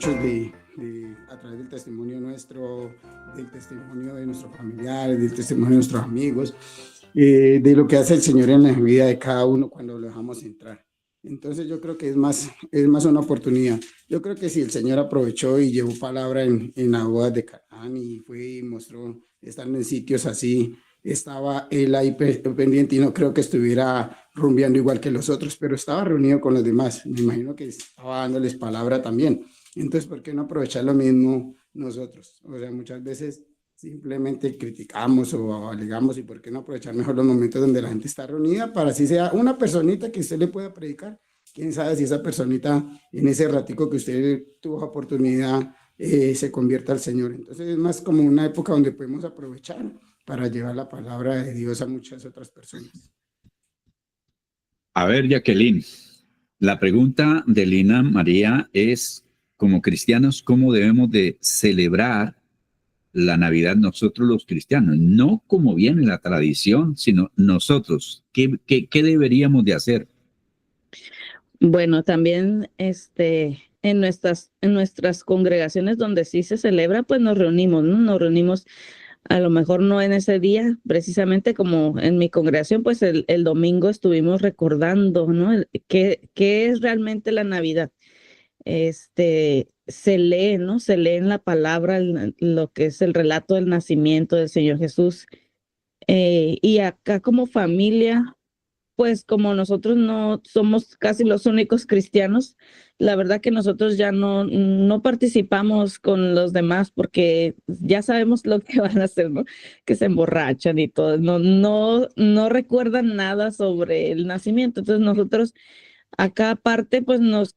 muchos a través del testimonio nuestro, del testimonio de nuestros familiares, del testimonio de nuestros amigos, de lo que hace el Señor en la vida de cada uno cuando lo dejamos entrar. Entonces yo creo que es más una oportunidad. Yo creo que si el Señor aprovechó y llevó palabra en la boda de Canaán y fue y mostró, estando en sitios así, estaba él ahí pendiente y no creo que estuviera rumbeando igual que los otros, pero estaba reunido con los demás. Me imagino que estaba dándoles palabra también. Entonces, ¿por qué no aprovechar lo mismo nosotros? O sea, muchas veces simplemente criticamos o alegamos, y por qué no aprovechar mejor los momentos donde la gente está reunida para así sea una personita que usted le pueda predicar. Quién sabe si esa personita en ese ratico que usted tuvo oportunidad se convierta al Señor. Entonces es más como una época donde podemos aprovechar para llevar la palabra de Dios a muchas otras personas. A ver, Jacqueline, la pregunta de Lina María es, como cristianos, ¿cómo debemos de celebrar la Navidad nosotros los cristianos? No como viene la tradición, sino nosotros. ¿Qué deberíamos de hacer? Bueno, también en nuestras congregaciones donde sí se celebra, pues nos reunimos, ¿no? Nos reunimos a lo mejor no en ese día, precisamente como en mi congregación, pues el domingo estuvimos recordando, ¿no? ¿Qué es realmente la Navidad? Se lee, ¿no? Se lee en la palabra lo que es el relato del nacimiento del Señor Jesús. Y acá como familia, pues como nosotros no somos casi los únicos cristianos, la verdad que nosotros ya no participamos con los demás porque ya sabemos lo que van a hacer, ¿no? Que se emborrachan y todo, no recuerdan nada sobre el nacimiento. Entonces nosotros acá aparte pues nos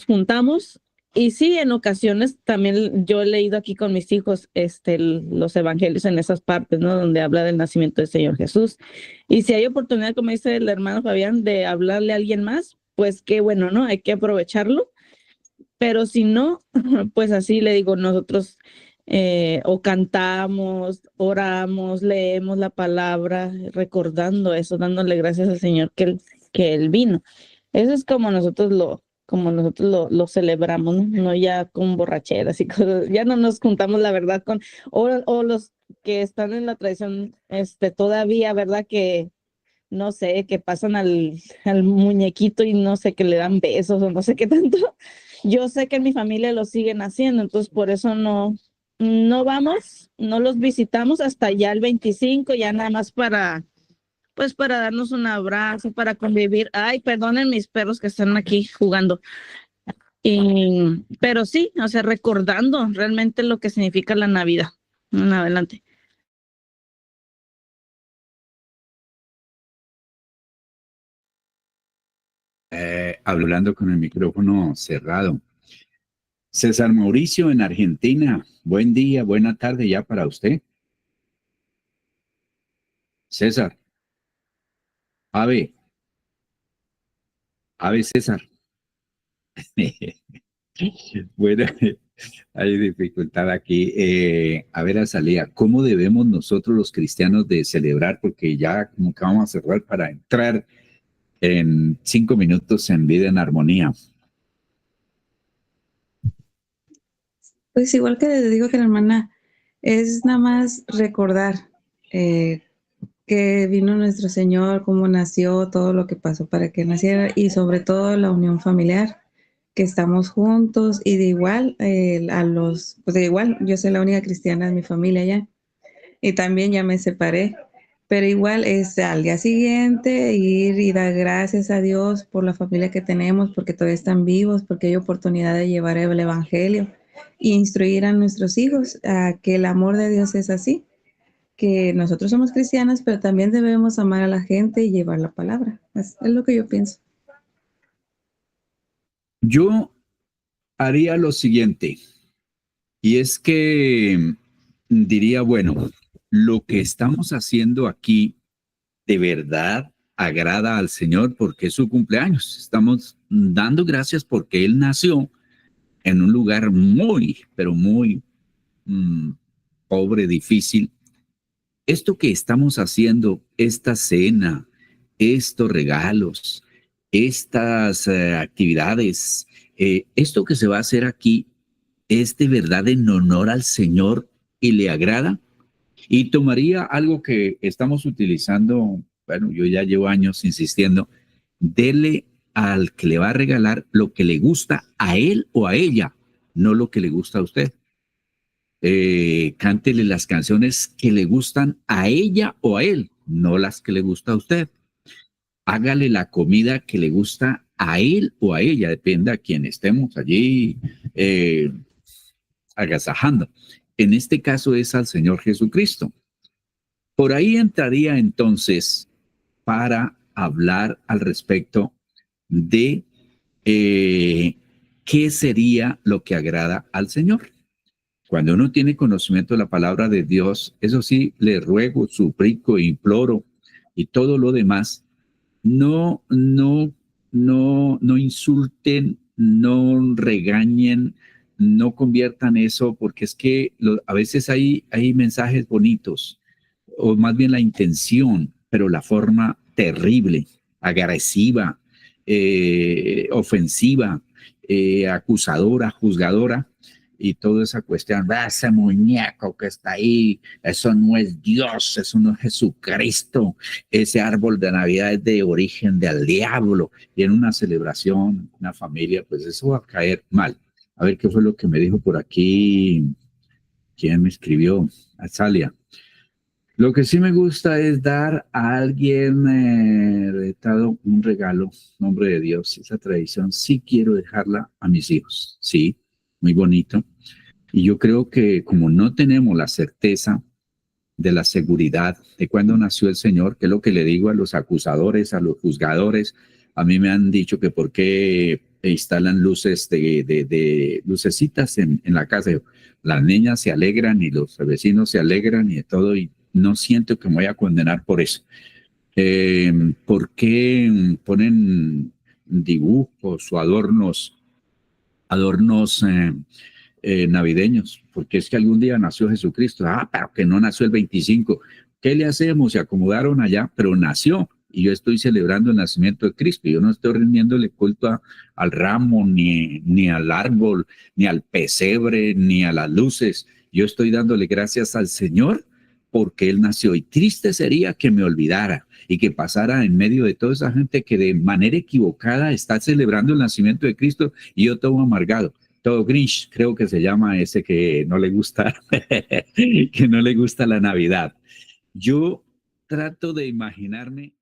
juntamos y sí, en ocasiones también yo he leído aquí con mis hijos los evangelios en esas partes, ¿no? Donde habla del nacimiento del Señor Jesús. Y si hay oportunidad, como dice el hermano Fabián, de hablarle a alguien más, pues qué bueno, ¿no? Hay que aprovecharlo. Pero si no, pues así le digo, nosotros o cantamos, oramos, leemos la palabra, recordando eso, dándole gracias al Señor que él vino. Eso es como nosotros lo celebramos, ¿no? No ya con borracheras y cosas, ya no nos juntamos la verdad o los que están en la tradición, todavía, ¿verdad? Que no sé, que pasan al muñequito y no sé, que le dan besos o no sé qué tanto. Yo sé que en mi familia lo siguen haciendo, entonces por eso no vamos, no los visitamos hasta ya el 25, ya nada más pues para darnos un abrazo, para convivir. Ay, perdonen mis perros que están aquí jugando. Pero sí, o sea, recordando realmente lo que significa la Navidad. Adelante. Hablando con el micrófono cerrado. César Mauricio en Argentina. Buen día, buena tarde ya para usted. César. Ave César. Bueno, hay dificultad aquí. A ver, Azalea, ¿cómo debemos nosotros los cristianos de celebrar? Porque ya como que vamos a cerrar para entrar en 5 minutos en Vida en Armonía. Pues igual que le digo que la hermana, es nada más recordar que vino nuestro Señor, cómo nació, todo lo que pasó para que naciera y sobre todo la unión familiar, que estamos juntos y de igual pues de igual, yo soy la única cristiana de mi familia ya y también ya me separé, pero igual es al día siguiente ir y dar gracias a Dios por la familia que tenemos, porque todavía están vivos, porque hay oportunidad de llevar el evangelio e instruir a nuestros hijos a que el amor de Dios es así, que nosotros somos cristianas, pero también debemos amar a la gente y llevar la palabra. Es lo que yo pienso. Yo haría lo siguiente, y es que diría, bueno, lo que estamos haciendo aquí de verdad agrada al Señor porque es su cumpleaños. Estamos dando gracias porque Él nació en un lugar muy, pero muy pobre, difícil. Esto que estamos haciendo, esta cena, estos regalos, estas actividades, esto que se va a hacer aquí, ¿Es de verdad en honor al Señor y le agrada? Y tomaría algo que estamos utilizando, bueno, yo ya llevo años insistiendo, dele al que le va a regalar lo que le gusta a él o a ella, no lo que le gusta a usted. Cántele las canciones que le gustan a ella o a él, no las que le gusta a usted. Hágale la comida que le gusta a él o a ella, depende a quien estemos allí agasajando. En este caso es al Señor Jesucristo. Por ahí entraría entonces para hablar al respecto de qué sería lo que agrada al Señor. Cuando uno tiene conocimiento de la palabra de Dios, eso sí, le ruego, suplico, imploro y todo lo demás, no insulten, no regañen, no conviertan eso, porque es que a veces hay mensajes bonitos, o más bien la intención, pero la forma terrible, agresiva, ofensiva, acusadora, juzgadora, y toda esa cuestión, ese muñeco que está ahí, eso no es Dios, eso no es Jesucristo, ese árbol de Navidad es de origen del diablo, y en una celebración, una familia, pues eso va a caer mal. A ver qué fue lo que me dijo por aquí, quién me escribió, Azalia. Lo que sí me gusta es dar a alguien retado un regalo, nombre de Dios. Esa tradición sí quiero dejarla a mis hijos. Sí, muy bonito. Y yo creo que como no tenemos la certeza de la seguridad de cuándo nació el Señor, que es lo que le digo a los acusadores, a los juzgadores, a mí me han dicho que por qué instalan luces de lucecitas en la casa. Las niñas se alegran y los vecinos se alegran y de todo, y no siento que me voy a condenar por eso. ¿Por qué ponen dibujos o adornos navideños? Porque es que algún día nació Jesucristo. Pero que no nació el 25. ¿Qué le hacemos? Se acomodaron allá, pero nació. Y yo estoy celebrando el nacimiento de Cristo. Yo no estoy rindiéndole culto al ramo, ni al árbol, ni al pesebre, ni a las luces. Yo estoy dándole gracias al Señor porque Él nació. Y triste sería que me olvidara y que pasara en medio de toda esa gente que de manera equivocada está celebrando el nacimiento de Cristo y yo todo amargado, todo Grinch, creo que se llama ese que no le gusta, que no le gusta la Navidad. Yo trato de imaginarme.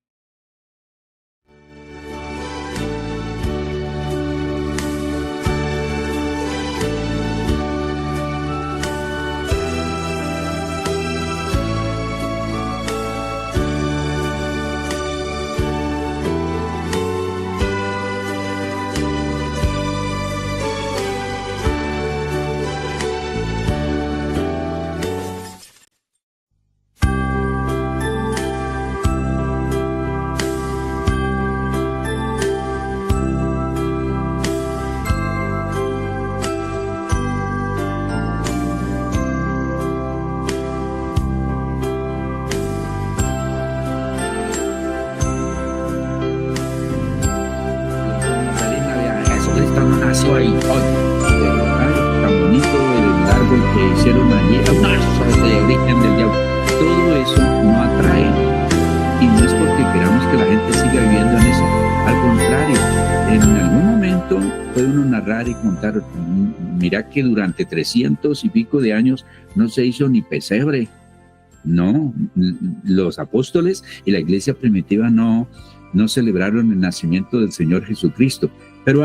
Ahí, tan bonito el árbol que hicieron allí, de origen del diablo. Todo eso no atrae, y no es porque queramos que la gente siga viviendo en eso. Al contrario, en algún momento puede uno narrar y contar, mira que durante 300 y pico de años no se hizo ni pesebre. No, los apóstoles y la iglesia primitiva no celebraron el nacimiento del Señor Jesucristo, pero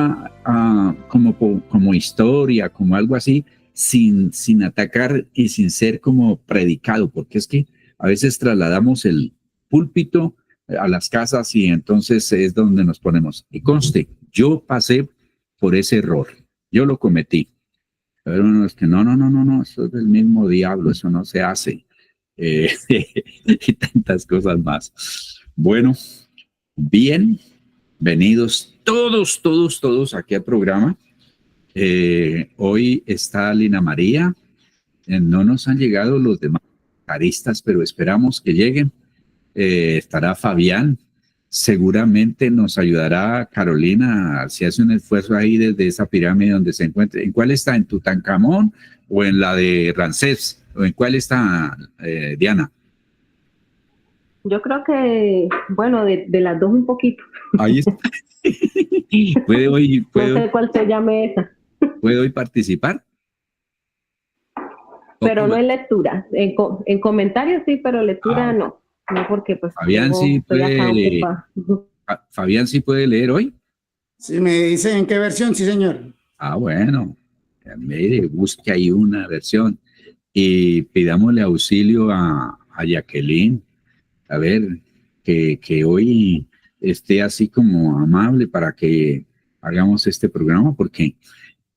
como historia, como algo así, sin atacar y sin ser como predicado, porque es que a veces trasladamos el púlpito a las casas y entonces es donde nos ponemos. Y conste, yo pasé por ese error, yo lo cometí, pero no es que no, eso es del mismo diablo, eso no se hace, y tantas cosas más. Bueno, bienvenidos todos aquí al programa. Hoy está Lina María. No nos han llegado los demás caristas, pero esperamos que lleguen. Estará Fabián, seguramente nos ayudará Carolina si hace un esfuerzo ahí desde esa pirámide donde se encuentra. ¿En cuál está? ¿En Tutankamón o en la de Ramsés? ¿O en cuál está, Diana? Yo creo que, bueno, de las dos un poquito. Ahí está. ¿Puede hoy, No sé cuál se llame esa, ¿puede hoy participar? pero no en lectura. En comentarios sí, pero lectura no. No, porque pues Fabián sí estoy acá puede, ocupada. Fabián sí puede leer hoy. Sí, me dice en qué versión, sí, señor. Bueno, mire, busque ahí una versión y pidámosle auxilio a Jacqueline, a ver, que hoy esté así como amable para que hagamos este programa, porque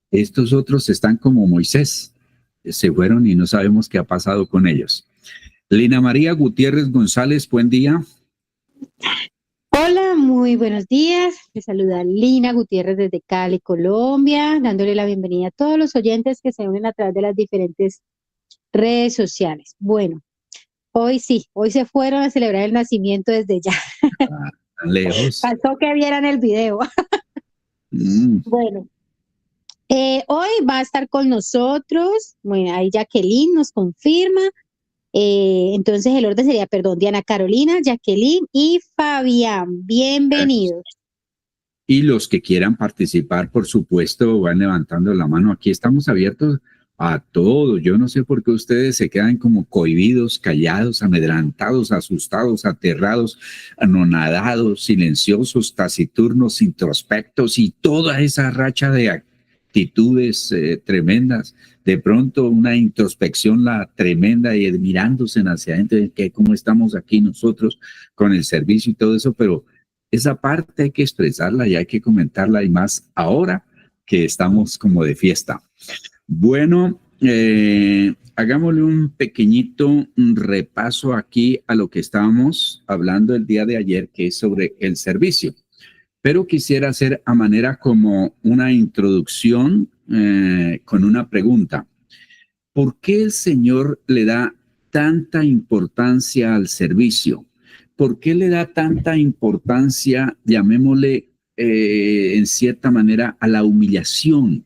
estos otros están como Moisés, se fueron y no sabemos qué ha pasado con ellos. Lina María Gutiérrez González, buen día. Hola, muy buenos días. Les saluda Lina Gutiérrez desde Cali, Colombia, dándole la bienvenida a todos los oyentes que se unen a través de las diferentes redes sociales. Bueno, hoy sí, hoy se fueron a celebrar el nacimiento desde ya. Tan lejos. Faltó que vieran el video. Bueno, hoy va a estar con nosotros, bueno, ahí Jacqueline nos confirma. Entonces el orden sería, perdón, Diana Carolina, Jacqueline y Fabián. Bienvenidos. Y los que quieran participar, por supuesto, van levantando la mano. Aquí estamos abiertos a todo. Yo no sé por qué ustedes se quedan como cohibidos, callados, amedrantados, asustados, aterrados, anonadados, silenciosos, taciturnos, introspectos y toda esa racha de actitudes tremendas. De pronto una introspección la tremenda y mirándose hacia adentro de que cómo estamos aquí nosotros con el servicio y todo eso, pero esa parte hay que expresarla y hay que comentarla y más ahora que estamos como de fiesta. Bueno, hagámosle un pequeñito repaso aquí a lo que estábamos hablando el día de ayer, que es sobre el servicio. Pero quisiera hacer a manera como una introducción con una pregunta. ¿Por qué el Señor le da tanta importancia al servicio? ¿Por qué le da tanta importancia, llamémosle en cierta manera, a la humillación?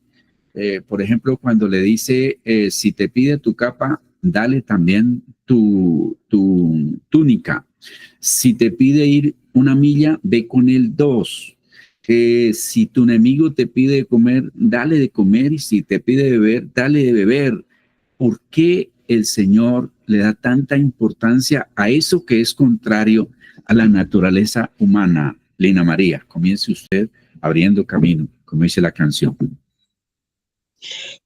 Por ejemplo, cuando le dice, si te pide tu capa, dale también tu túnica. Si te pide ir 1 milla, ve con él 2. Si tu enemigo te pide comer, dale de comer, y si te pide beber, dale de beber. ¿Por qué el Señor le da tanta importancia a eso que es contrario a la naturaleza humana? Lina María, comience usted abriendo camino, como dice la canción.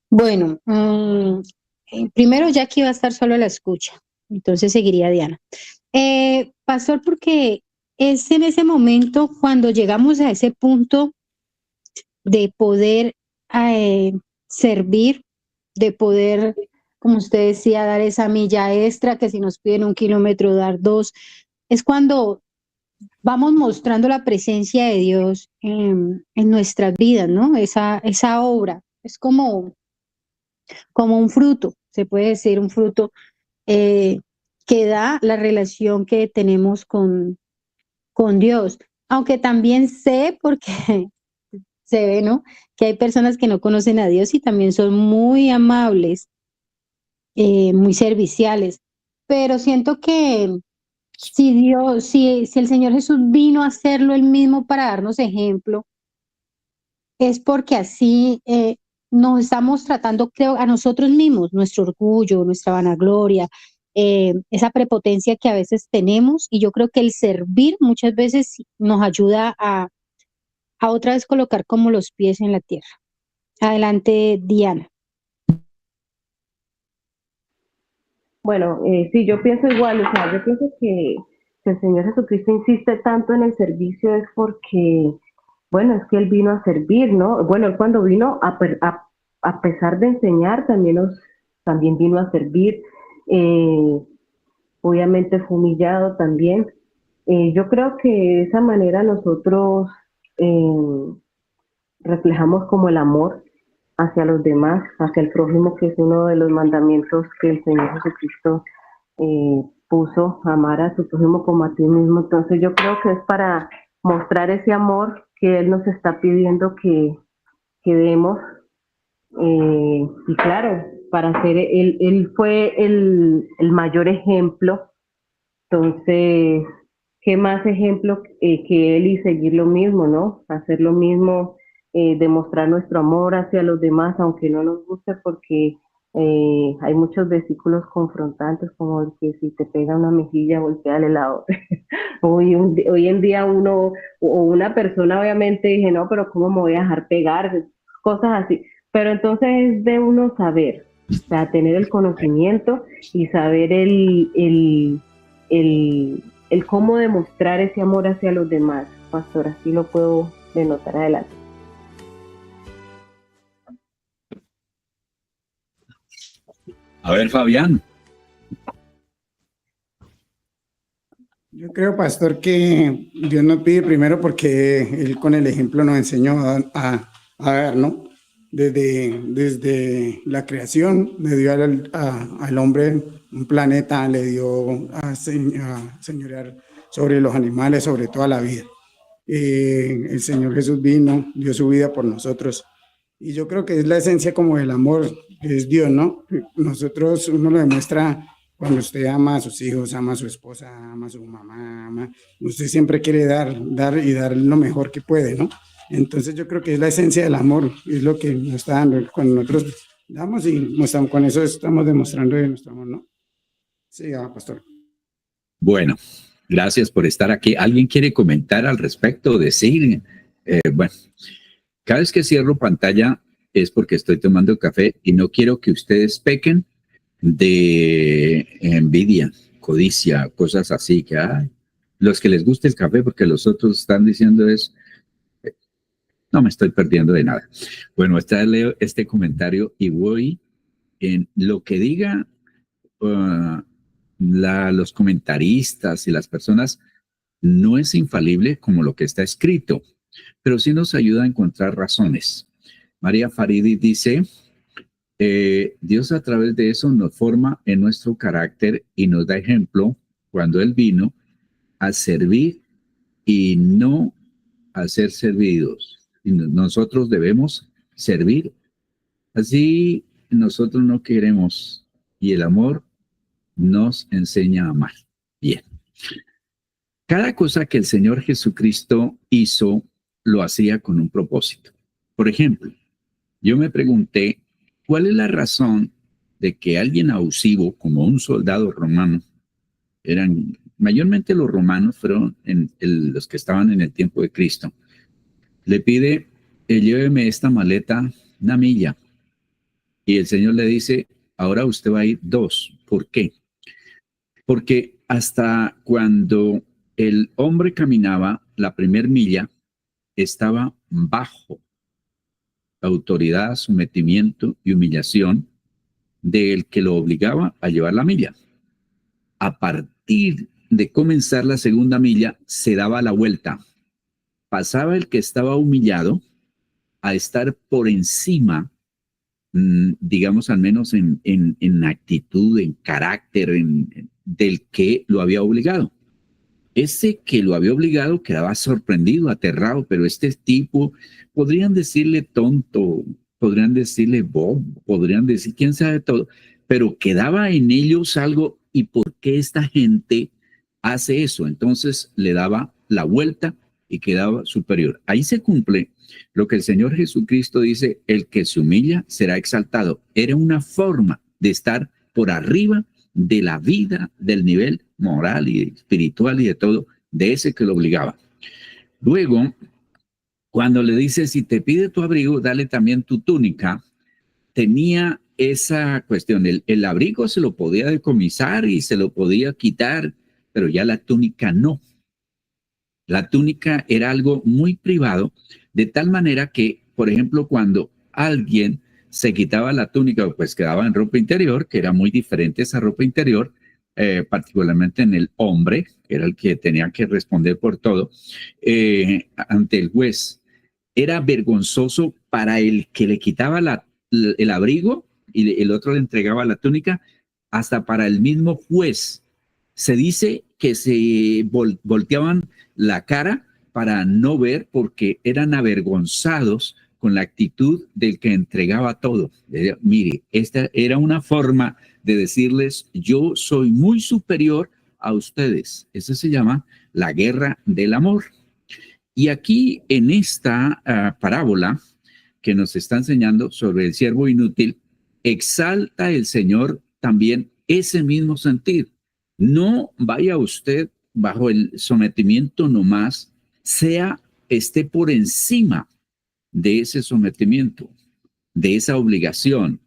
Bueno, primero Jackie va a estar solo a la escucha, entonces seguiría Diana. Pastor, porque es en ese momento cuando llegamos a ese punto de poder servir, de poder, como usted decía, dar esa milla extra, que si nos piden 1 kilómetro, dar 2, es cuando vamos mostrando la presencia de Dios en nuestras vidas, ¿no? Esa obra es como un fruto, se puede decir un fruto que da la relación que tenemos con Dios. Aunque también sé, porque se ve, ¿no? Que hay personas que no conocen a Dios y también son muy amables, muy serviciales. Pero siento que si el Señor Jesús vino a hacerlo él mismo para darnos ejemplo, es porque así nos estamos tratando, creo, a nosotros mismos, nuestro orgullo, nuestra vanagloria, esa prepotencia que a veces tenemos, y yo creo que el servir muchas veces nos ayuda a otra vez colocar como los pies en la tierra. Adelante, Diana. Bueno, sí, yo pienso igual, o sea, yo pienso que el Señor Jesucristo insiste tanto en el servicio es porque, bueno, es que Él vino a servir, ¿no? Bueno, Él cuando vino, a pesar de enseñar, también vino a servir, obviamente fue humillado también. Yo creo que de esa manera nosotros reflejamos como el amor hacia los demás, hacia el prójimo, que es uno de los mandamientos que el Señor Jesucristo puso, amar a su prójimo como a ti mismo. Entonces yo creo que es para mostrar ese amor que Él nos está pidiendo que demos. Y claro, para ser, él fue el mayor ejemplo. Entonces, ¿qué más ejemplo que Él y seguir lo mismo, ¿no? Hacer lo mismo, demostrar nuestro amor hacia los demás, aunque no nos guste, porque hay muchos versículos confrontantes, como el que si te pega una mejilla, volteale la otra. Hoy en día uno, o una persona obviamente dice, no, pero ¿cómo me voy a dejar pegar? Cosas así. Pero entonces es de uno saber, o sea, tener el conocimiento y saber el cómo demostrar ese amor hacia los demás, pastor, así lo puedo denotar adelante. A ver, Fabián. Yo creo, pastor, que Dios nos pide primero porque Él con el ejemplo nos enseñó a ver, ¿no? Desde la creación le dio al hombre un planeta, le dio a señorear sobre los animales, sobre toda la vida. El Señor Jesús vino, dio su vida por nosotros. Y yo creo que es la esencia como del amor, que es Dios, ¿no? Nosotros, uno lo demuestra cuando usted ama a sus hijos, ama a su esposa, ama a su mamá, usted siempre quiere dar lo mejor que puede, ¿no? Entonces yo creo que es la esencia del amor, es lo que nos está dando cuando nosotros damos y mostramos, con eso estamos demostrando de nuestro amor, ¿no? Sí, pastor. Bueno, gracias por estar aquí. ¿Alguien quiere comentar al respecto? Decir, bueno, cada vez que cierro pantalla es porque estoy tomando café y no quiero que ustedes pequen de envidia, codicia, cosas así, que los que les guste el café porque los otros están diciendo eso. No me estoy perdiendo de nada. Bueno, leo este comentario y voy en lo que diga los comentaristas y las personas. No es infalible como lo que está escrito, pero sí nos ayuda a encontrar razones. María Faridi dice, Dios a través de eso nos forma en nuestro carácter y nos da ejemplo cuando Él vino a servir y no a ser servidos. Y nosotros debemos servir. Así nosotros no queremos y el amor nos enseña a amar. Bien. Cada cosa que el Señor Jesucristo hizo lo hacía con un propósito. Por ejemplo, yo me pregunté, ¿cuál es la razón de que alguien abusivo como un soldado romano, mayormente los romanos fueron los que estaban en el tiempo de Cristo, le pide, lléveme esta maleta una milla, y el Señor le dice, ahora usted va a ir 2. ¿Por qué? Porque hasta cuando el hombre caminaba la primer milla, estaba bajo autoridad, sometimiento y humillación del que lo obligaba a llevar la milla. A partir de comenzar la segunda milla, se daba la vuelta. Pasaba el que estaba humillado a estar por encima, digamos, al menos en actitud, en carácter, del que lo había obligado. Ese que lo había obligado quedaba sorprendido, aterrado, pero este tipo, podrían decirle tonto, podrían decirle bobo, podrían decir quién sabe todo, pero quedaba en ellos algo. ¿Y por qué esta gente hace eso? Entonces le daba la vuelta y quedaba superior. Ahí se cumple lo que el Señor Jesucristo dice, el que se humilla será exaltado. Era una forma de estar por arriba de la vida, del nivel moral y espiritual y de todo, de ese que lo obligaba. Luego, cuando le dice, si te pide tu abrigo, dale también tu túnica, tenía esa cuestión. El abrigo se lo podía decomisar y se lo podía quitar, pero ya la túnica no. La túnica era algo muy privado, de tal manera que, por ejemplo, cuando alguien se quitaba la túnica, pues quedaba en ropa interior, que era muy diferente esa ropa interior, particularmente en el hombre, que era el que tenía que responder por todo, ante el juez. Era vergonzoso para el que le quitaba el abrigo y el otro le entregaba la túnica, hasta para el mismo juez Se dice que se volteaban la cara para no ver porque eran avergonzados con la actitud del que entregaba todo. Mire, esta era una forma de decirles, yo soy muy superior a ustedes. Eso se llama la guerra del amor. Y aquí en esta parábola que nos está enseñando sobre el siervo inútil, exalta el Señor también ese mismo sentir. No vaya usted bajo el sometimiento nomás, esté por encima de ese sometimiento, de esa obligación.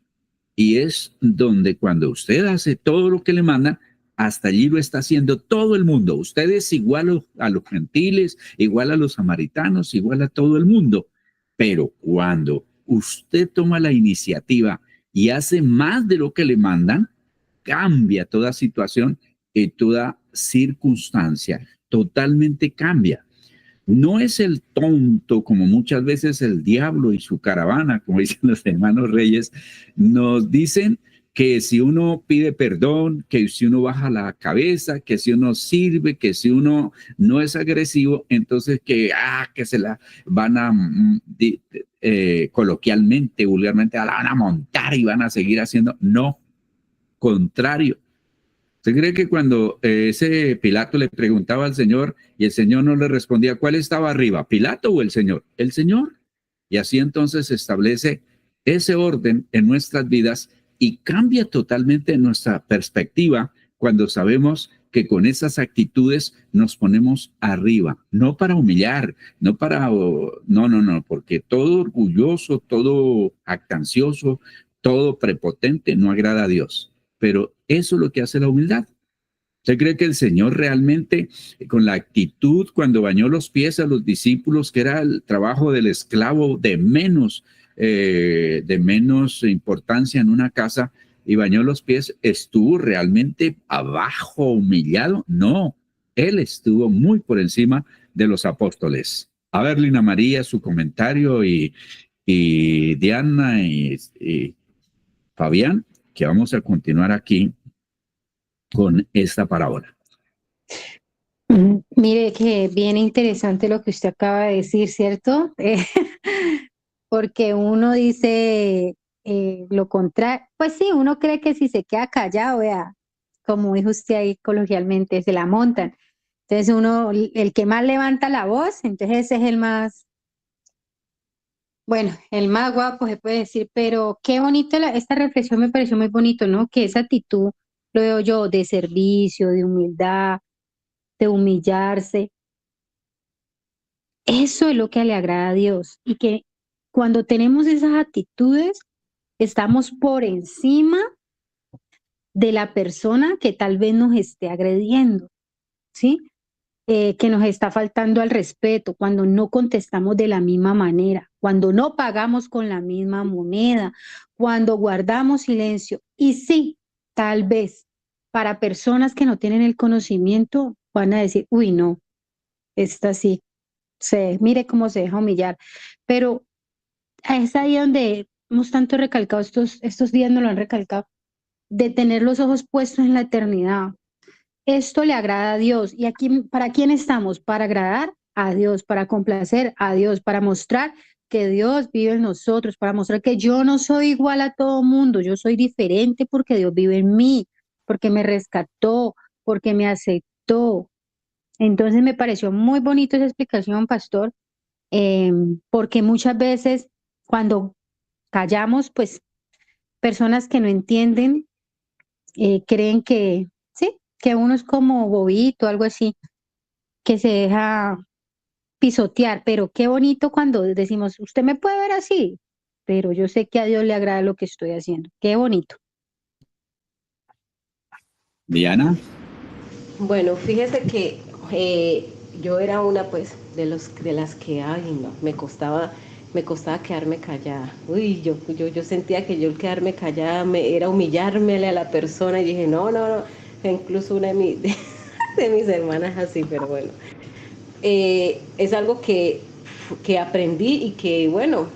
Y es donde cuando usted hace todo lo que le manda, hasta allí lo está haciendo todo el mundo. Usted es igual a los gentiles, igual a los samaritanos, igual a todo el mundo. Pero cuando usted toma la iniciativa y hace más de lo que le mandan, cambia toda situación y toda circunstancia. Totalmente cambia. No es el tonto como muchas veces el diablo y su caravana, como dicen los hermanos Reyes, nos dicen que si uno pide perdón, que si uno baja la cabeza, que si uno sirve, que si uno no es agresivo, entonces que se la van a coloquialmente, vulgarmente, la van a montar y van a seguir haciendo. No, contrario. ¿Usted cree que cuando ese Pilato le preguntaba al Señor y el Señor no le respondía, ¿cuál estaba arriba, Pilato o el Señor? El Señor. Y así entonces se establece ese orden en nuestras vidas y cambia totalmente nuestra perspectiva cuando sabemos que con esas actitudes nos ponemos arriba, no para humillar, no, porque todo orgulloso, todo actancioso, todo prepotente no agrada a Dios. Pero eso es lo que hace la humildad. ¿Usted cree que el Señor realmente, con la actitud cuando bañó los pies a los discípulos, que era el trabajo del esclavo de menos importancia en una casa, y bañó los pies, estuvo realmente abajo, humillado? No, él estuvo muy por encima de los apóstoles. A ver, Lina María, su comentario, y Diana y Fabián, que vamos a continuar aquí con esta parábola. Mire que bien interesante lo que usted acaba de decir, ¿cierto? Porque uno dice lo contrario. Pues sí, uno cree que si se queda callado, vea, como dijo usted ahí coloquialmente, se la montan. Entonces uno, el que más levanta la voz, entonces ese es el más, bueno, el más guapo se puede decir, pero qué bonito, esta reflexión me pareció muy bonito, ¿no? Que esa actitud, lo veo yo, de servicio, de humildad, de humillarse, eso es lo que le agrada a Dios. Y que cuando tenemos esas actitudes, estamos por encima de la persona que tal vez nos esté agrediendo, ¿sí? Que nos está faltando al respeto, cuando no contestamos de la misma manera, cuando no pagamos con la misma moneda, cuando guardamos silencio. Y sí, tal vez para personas que no tienen el conocimiento van a decir, uy, no, esta sí, mire cómo se deja humillar. Pero es ahí donde hemos tanto recalcado, estos días nos lo han recalcado, de tener los ojos puestos en la eternidad. Esto le agrada a Dios. ¿Y aquí para quién estamos? Para agradar a Dios, para complacer a Dios, para mostrar que Dios vive en nosotros, para mostrar que yo no soy igual a todo mundo, yo soy diferente porque Dios vive en mí, porque me rescató, porque me aceptó. Entonces me pareció muy bonito esa explicación, pastor, porque muchas veces cuando callamos, pues personas que no entienden creen que sí, que uno es como bobito, algo así, que se deja pisotear, pero qué bonito cuando decimos, usted me puede ver así, pero yo sé que a Dios le agrada lo que estoy haciendo. Qué bonito. Diana. Bueno, fíjese que yo era una pues de las que, ay no, me costaba quedarme callada. Uy, yo sentía que yo el quedarme callada era humillármele a la persona y dije, no. Incluso una de mis hermanas así, pero bueno. Es algo que aprendí y que, bueno,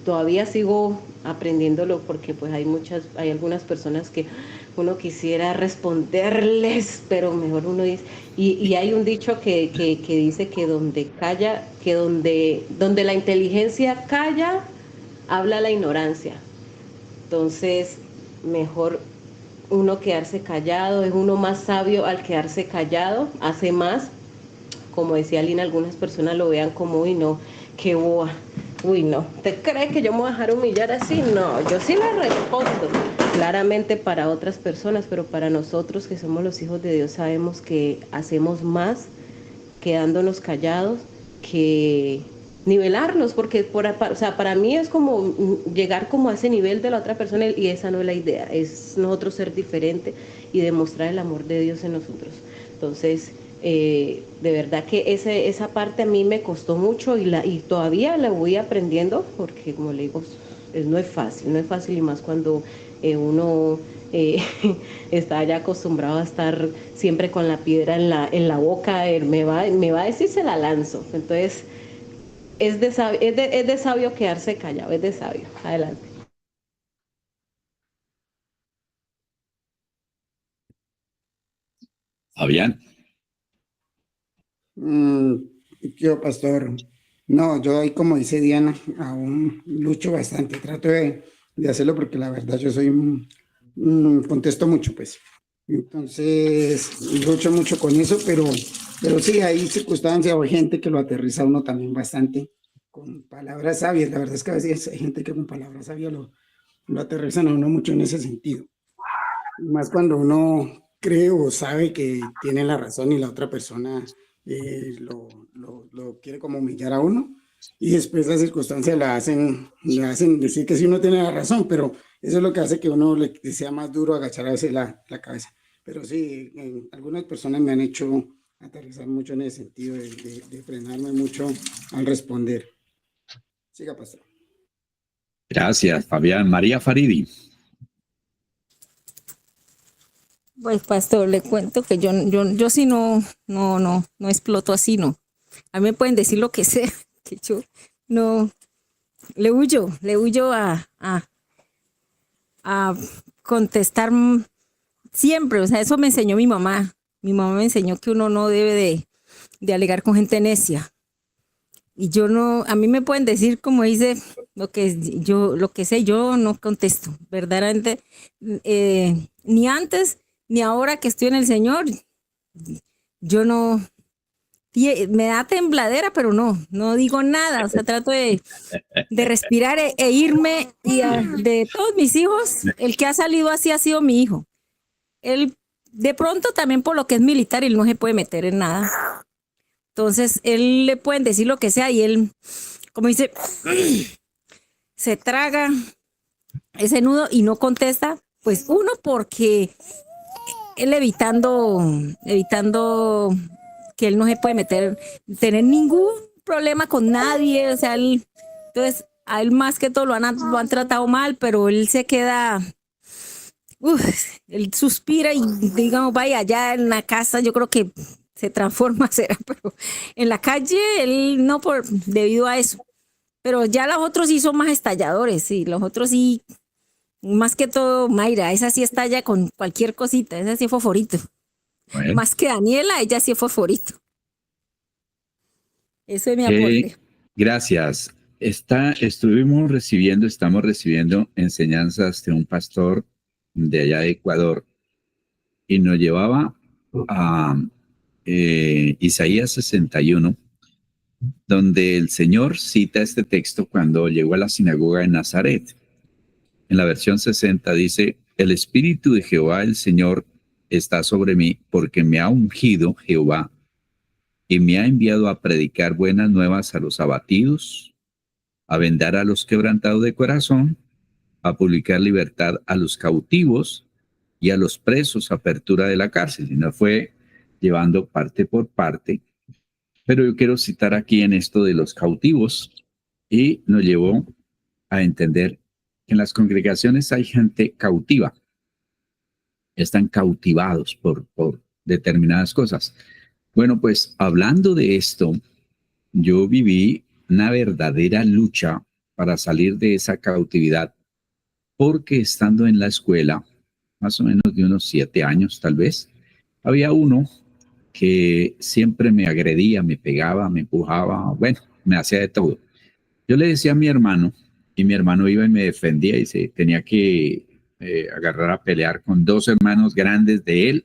todavía sigo aprendiéndolo, porque pues hay algunas personas que uno quisiera responderles, pero mejor uno dice, y hay un dicho que dice que donde calla, que donde la inteligencia calla, habla la ignorancia. Entonces, mejor uno quedarse callado, es uno más sabio al quedarse callado, hace más. Como decía Lina, algunas personas lo vean como, uy, no, qué boba, uy, no, ¿te crees que yo me voy a dejar humillar así? No, yo sí le respondo, claramente para otras personas, pero para nosotros que somos los hijos de Dios sabemos que hacemos más quedándonos callados que nivelarnos, porque o sea, para mí es como llegar como a ese nivel de la otra persona, y esa no es la idea, es nosotros ser diferente y demostrar el amor de Dios en nosotros. Entonces, de verdad que esa parte a mí me costó mucho, y todavía la voy aprendiendo, porque como le digo, no es fácil, y más cuando uno eh, está ya acostumbrado a estar siempre con la piedra en la boca, me va a decir, se la lanzo. Entonces, es de sabio quedarse callado, es de sabio. Adelante. Fabián. Yo, pastor, no, yo ahí como dice Diana, aún lucho bastante, trato de hacerlo porque la verdad yo soy contesto mucho, pues. Entonces, lucho mucho con eso, pero sí, hay circunstancias o hay gente que lo aterriza a uno también bastante con palabras sabias. La verdad es que a veces hay gente que con palabras sabias lo aterrizan a uno mucho en ese sentido. Más cuando uno cree o sabe que tiene la razón y la otra persona lo quiere como humillar a uno, y después las circunstancias le hacen decir que sí uno tiene la razón, pero eso es lo que hace que uno le sea más duro agachar a veces la cabeza. Pero sí, algunas personas me han hecho aterrizar mucho en ese sentido de frenarme mucho al responder. Siga, pastor. Gracias, Fabián. María Faridi. Pues, pastor, le cuento que yo sí no exploto así, no. A mí me pueden decir lo que sea, que yo no, le huyo a contestar siempre. O sea, eso me enseñó mi mamá. Mi mamá me enseñó que uno no debe de alegar con gente necia. Y yo no, a mí me pueden decir, como dice, lo que sé, yo no contesto. Verdaderamente, ni antes ni ahora que estoy en el Señor, yo no, me da tembladera, pero no digo nada. O sea, trato de respirar e irme, de todos mis hijos, el que ha salido así ha sido mi hijo. Él, de pronto también por lo que es militar, él no se puede meter en nada. Entonces, él le pueden decir lo que sea y él, como dice, se traga ese nudo y no contesta. Pues uno, porque él evitando que él no se puede tener ningún problema con nadie. O sea, entonces, a él más que todo lo han tratado mal, pero él se queda, él suspira y digamos, vaya, allá en la casa yo creo que se transforma, será, pero en la calle él no debido a eso. Pero ya los otros sí son más estalladores, sí, los otros sí, más que todo Mayra, esa sí estalla con cualquier cosita, esa sí es fosforito. Bueno. Más que Daniela, ella sí es fosforito. Eso es mi aporte. Gracias. Estamos recibiendo enseñanzas de un pastor de allá de Ecuador y nos llevaba a Isaías 61, donde el Señor cita este texto cuando llegó a la sinagoga de Nazaret. En la versión 60 dice: el Espíritu de Jehová, el Señor, está sobre mí, porque me ha ungido Jehová y me ha enviado a predicar buenas nuevas a los abatidos, a vendar a los quebrantados de corazón, a publicar libertad a los cautivos y a los presos, apertura de la cárcel. Y nos fue llevando parte por parte. Pero yo quiero citar aquí en esto de los cautivos, y nos llevó a entender que en las congregaciones hay gente cautiva. Están cautivados por determinadas cosas. Bueno, pues hablando de esto, yo viví una verdadera lucha para salir de esa cautividad, porque estando en la escuela, más o menos de unos 7 años tal vez, había uno que siempre me agredía, me pegaba, me empujaba, bueno, me hacía de todo. Yo le decía a mi hermano, y mi hermano iba y me defendía y se tenía que agarrar a pelear con 2 hermanos grandes de él.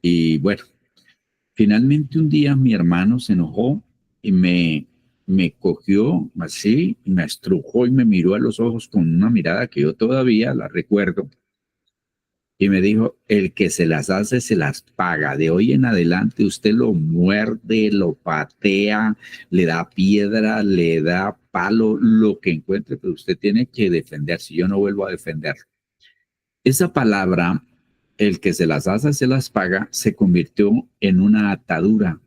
Y bueno, finalmente un día mi hermano se enojó y me cogió así, me estrujó y me miró a los ojos con una mirada que yo todavía la recuerdo. Y me dijo, el que se las hace, se las paga. De hoy en adelante usted lo muerde, lo patea, le da piedra, le da palo, lo que encuentre, pero usted tiene que defenderse. Yo no vuelvo a defender. Esa palabra, el que se las hace, se las paga, se convirtió en una atadura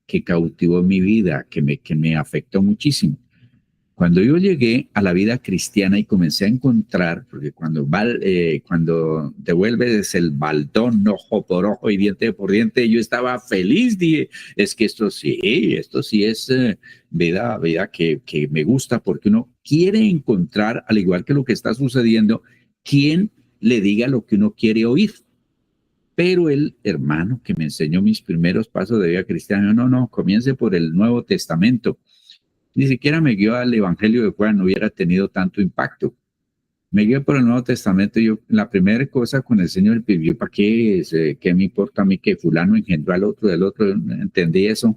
que cautivó mi vida, que me afectó muchísimo. Cuando yo llegué a la vida cristiana y comencé a encontrar, porque cuando devuelves el baldón ojo por ojo y diente por diente, yo estaba feliz, dije, es que esto sí es vida que me gusta, porque uno quiere encontrar, al igual que lo que está sucediendo, quien le diga lo que uno quiere oír. Pero el hermano que me enseñó mis primeros pasos de vida cristiana, no, comience por el Nuevo Testamento. Ni siquiera me guió al Evangelio de Juan, no hubiera tenido tanto impacto. Me guió por el Nuevo Testamento. Yo, la primera cosa con el Señor, yo, ¿para qué? ¿Qué me importa a mí que fulano engendró al otro, del otro? Entendí eso.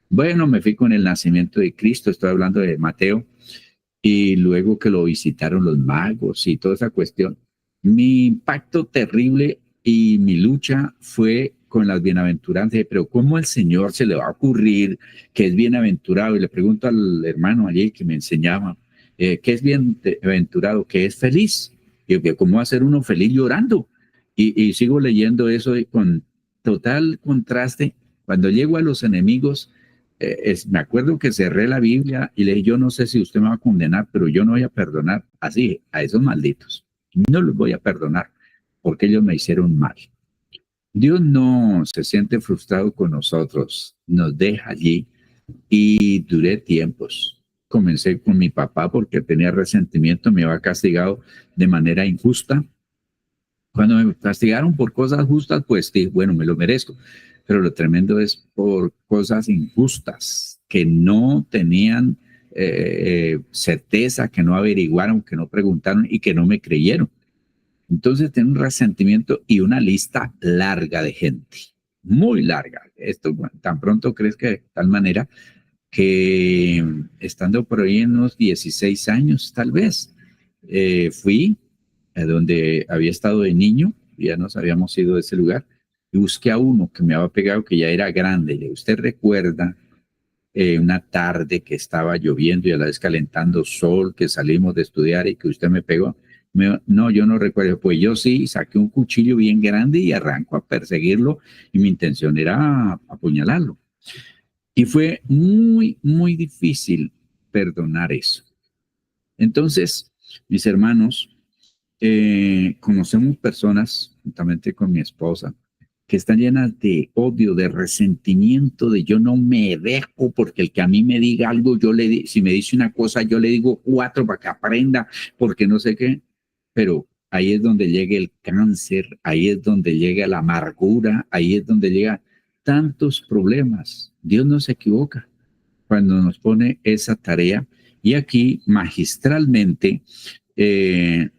Bueno, me fui con el nacimiento de Cristo, estoy hablando de Mateo, y luego que lo visitaron los magos y toda esa cuestión. Mi impacto terrible y mi lucha fue con las bienaventuranzas, pero ¿cómo al Señor se le va a ocurrir que es bienaventurado? Y le pregunto al hermano allí que me enseñaba, ¿qué es bienaventurado? ¿Qué es feliz? Y yo, ¿cómo va a ser uno feliz llorando? Y sigo leyendo eso con total contraste. Cuando llego a los enemigos, me acuerdo que cerré la Biblia y le dije, yo no sé si usted me va a condenar, pero yo no voy a perdonar así a esos malditos. No los voy a perdonar porque ellos me hicieron mal. Dios no se siente frustrado con nosotros, nos deja allí y duré tiempos. Comencé con mi papá porque tenía resentimiento, me había castigado de manera injusta. Cuando me castigaron por cosas justas, pues dije, bueno, me lo merezco. Pero lo tremendo es por cosas injustas que no tenían certeza, que no averiguaron, que no preguntaron y que no me creyeron. Entonces tengo un resentimiento y una lista larga de gente, muy larga. Esto tan pronto crees que de tal manera que estando por ahí en unos 16 años tal vez, fui a donde había estado de niño, ya nos habíamos ido de ese lugar, y busqué a uno que me había pegado, que ya era grande. Y usted recuerda una tarde que estaba lloviendo y a la vez calentando sol, que salimos de estudiar y que usted me pegó. No, yo no recuerdo. Pues yo sí, saqué un cuchillo bien grande y arranco a perseguirlo y mi intención era apuñalarlo. Y fue muy, muy difícil perdonar eso. Entonces, mis hermanos, conocemos personas, juntamente con mi esposa, que están llenas de odio, de resentimiento, de yo no me dejo porque el que a mí me diga algo, si me dice una cosa, yo le digo 4 para que aprenda, porque no sé qué. Pero ahí es donde llega el cáncer, ahí es donde llega la amargura, ahí es donde llegan tantos problemas. Dios no se equivoca cuando nos pone esa tarea. Y aquí magistralmente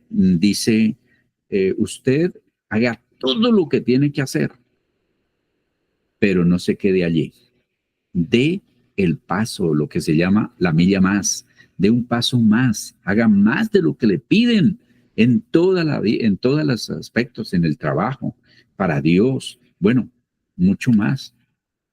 dice, usted haga todo lo que tiene que hacer, pero no se quede allí. Dé el paso, lo que se llama la milla más, dé un paso más, haga más de lo que le piden en toda la vida, en todos los aspectos, en el trabajo, para Dios. Bueno, mucho más.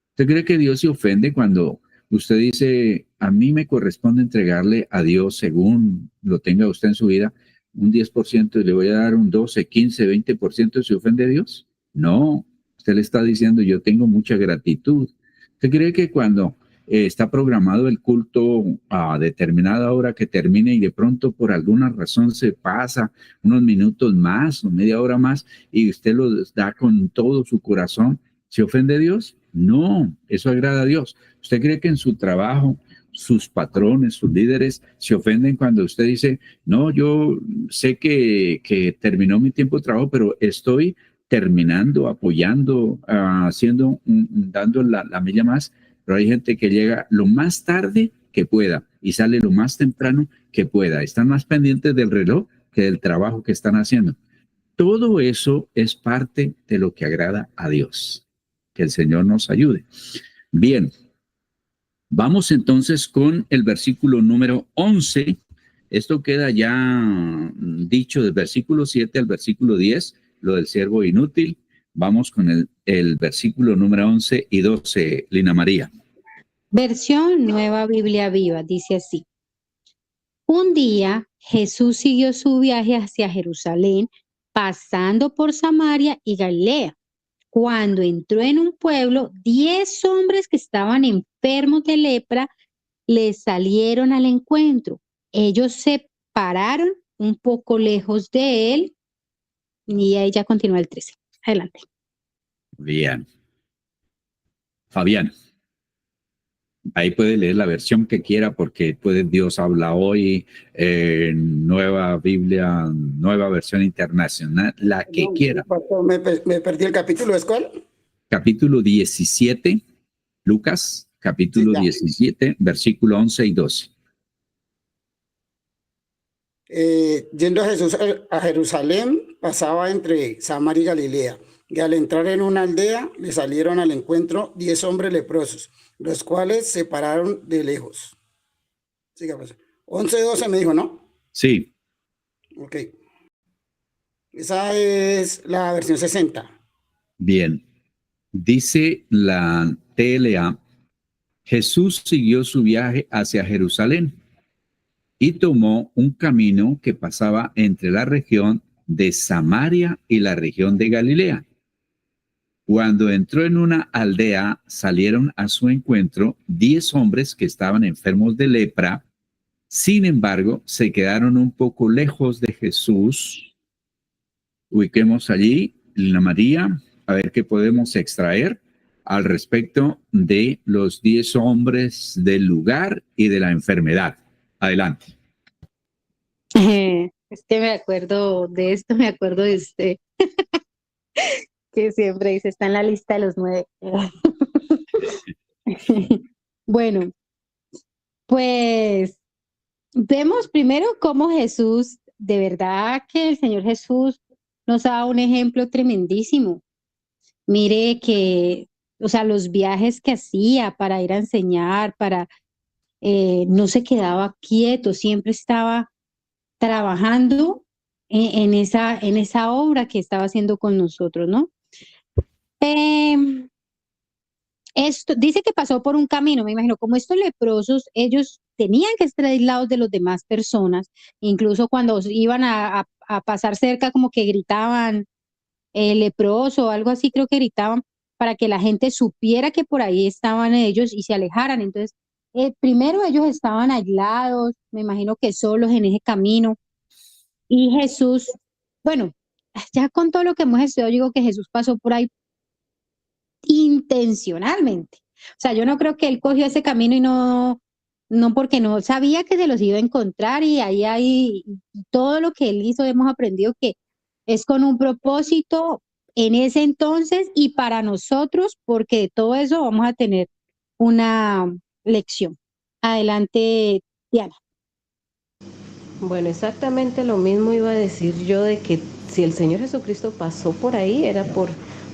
¿Usted cree que Dios se ofende cuando usted dice, a mí me corresponde entregarle a Dios según lo tenga usted en su vida, un 10% y le voy a dar un 12, 15, 20%, ¿se ofende a Dios? No, usted le está diciendo, yo tengo mucha gratitud. ¿Usted cree que cuando está programado el culto a determinada hora que termine y de pronto por alguna razón se pasa unos minutos más o media hora más y usted lo da con todo su corazón, ¿se ofende a Dios? No, eso agrada a Dios. ¿Usted cree que en su trabajo sus patrones, sus líderes, se ofenden cuando usted dice, no, yo sé que terminó mi tiempo de trabajo, pero estoy terminando, apoyando, haciendo, dando la milla más, pero hay gente que llega lo más tarde que pueda y sale lo más temprano que pueda. Están más pendientes del reloj que del trabajo que están haciendo. Todo eso es parte de lo que agrada a Dios. Que el Señor nos ayude. Bien, vamos entonces con el versículo número 11. Esto queda ya dicho del versículo 7 al versículo 10, lo del siervo inútil. Vamos con el versículo número 11 y 12, Lina María. Versión Nueva Biblia Viva, dice así. Un día Jesús siguió su viaje hacia Jerusalén, pasando por Samaria y Galilea. Cuando entró en un pueblo, 10 hombres que estaban enfermos de lepra le salieron al encuentro. Ellos se pararon un poco lejos de él y ahí ya continúa el 13. Adelante. Bien. Fabián. Ahí puede leer la versión que quiera porque Dios habla hoy, Nueva Biblia, Nueva Versión Internacional, la que quiera. Me perdí el capítulo, ¿es cuál? Capítulo 17, Lucas, capítulo 17, versículo 11 y 12. Yendo Jesús a Jerusalén, pasaba entre Samaria y Galilea, y al entrar en una aldea le salieron al encuentro 10 hombres leprosos, los cuales se pararon de lejos. Siga, pues. 11-12 me dijo, ¿no? Sí. Ok. Esa es la versión 60. Bien. Dice la TLA, Jesús siguió su viaje hacia Jerusalén y tomó un camino que pasaba entre la región de Samaria y la región de Galilea. Cuando entró en una aldea, salieron a su encuentro 10 hombres que estaban enfermos de lepra. Sin embargo, se quedaron un poco lejos de Jesús. Ubiquemos allí, Lina María, a ver qué podemos extraer al respecto de los 10 hombres del lugar y de la enfermedad. Adelante. Es que me acuerdo de esto, me acuerdo de usted, que siempre dice, está en la lista de los 9. Bueno, pues vemos primero cómo Jesús, de verdad que el Señor Jesús nos da un ejemplo tremendísimo. Mire que, o sea, los viajes que hacía para ir a enseñar, no se quedaba quieto, siempre estaba trabajando en esa obra que estaba haciendo con nosotros, ¿no? Esto dice que pasó por un camino, me imagino, como estos leprosos, ellos tenían que estar aislados de las demás personas, incluso cuando iban a pasar cerca, como que gritaban leproso o algo así, creo que gritaban para que la gente supiera que por ahí estaban ellos y se alejaran. Entonces, primero ellos estaban aislados, me imagino que solos en ese camino. Y Jesús, bueno, ya con todo lo que hemos estudiado, digo que Jesús pasó por ahí intencionalmente. O sea, yo no creo que él cogió ese camino y no porque no sabía que se los iba a encontrar y ahí hay todo lo que él hizo, hemos aprendido que es con un propósito en ese entonces y para nosotros, porque de todo eso vamos a tener una lección. Adelante, Diana. Bueno, exactamente lo mismo iba a decir yo, de que si el Señor Jesucristo pasó por ahí era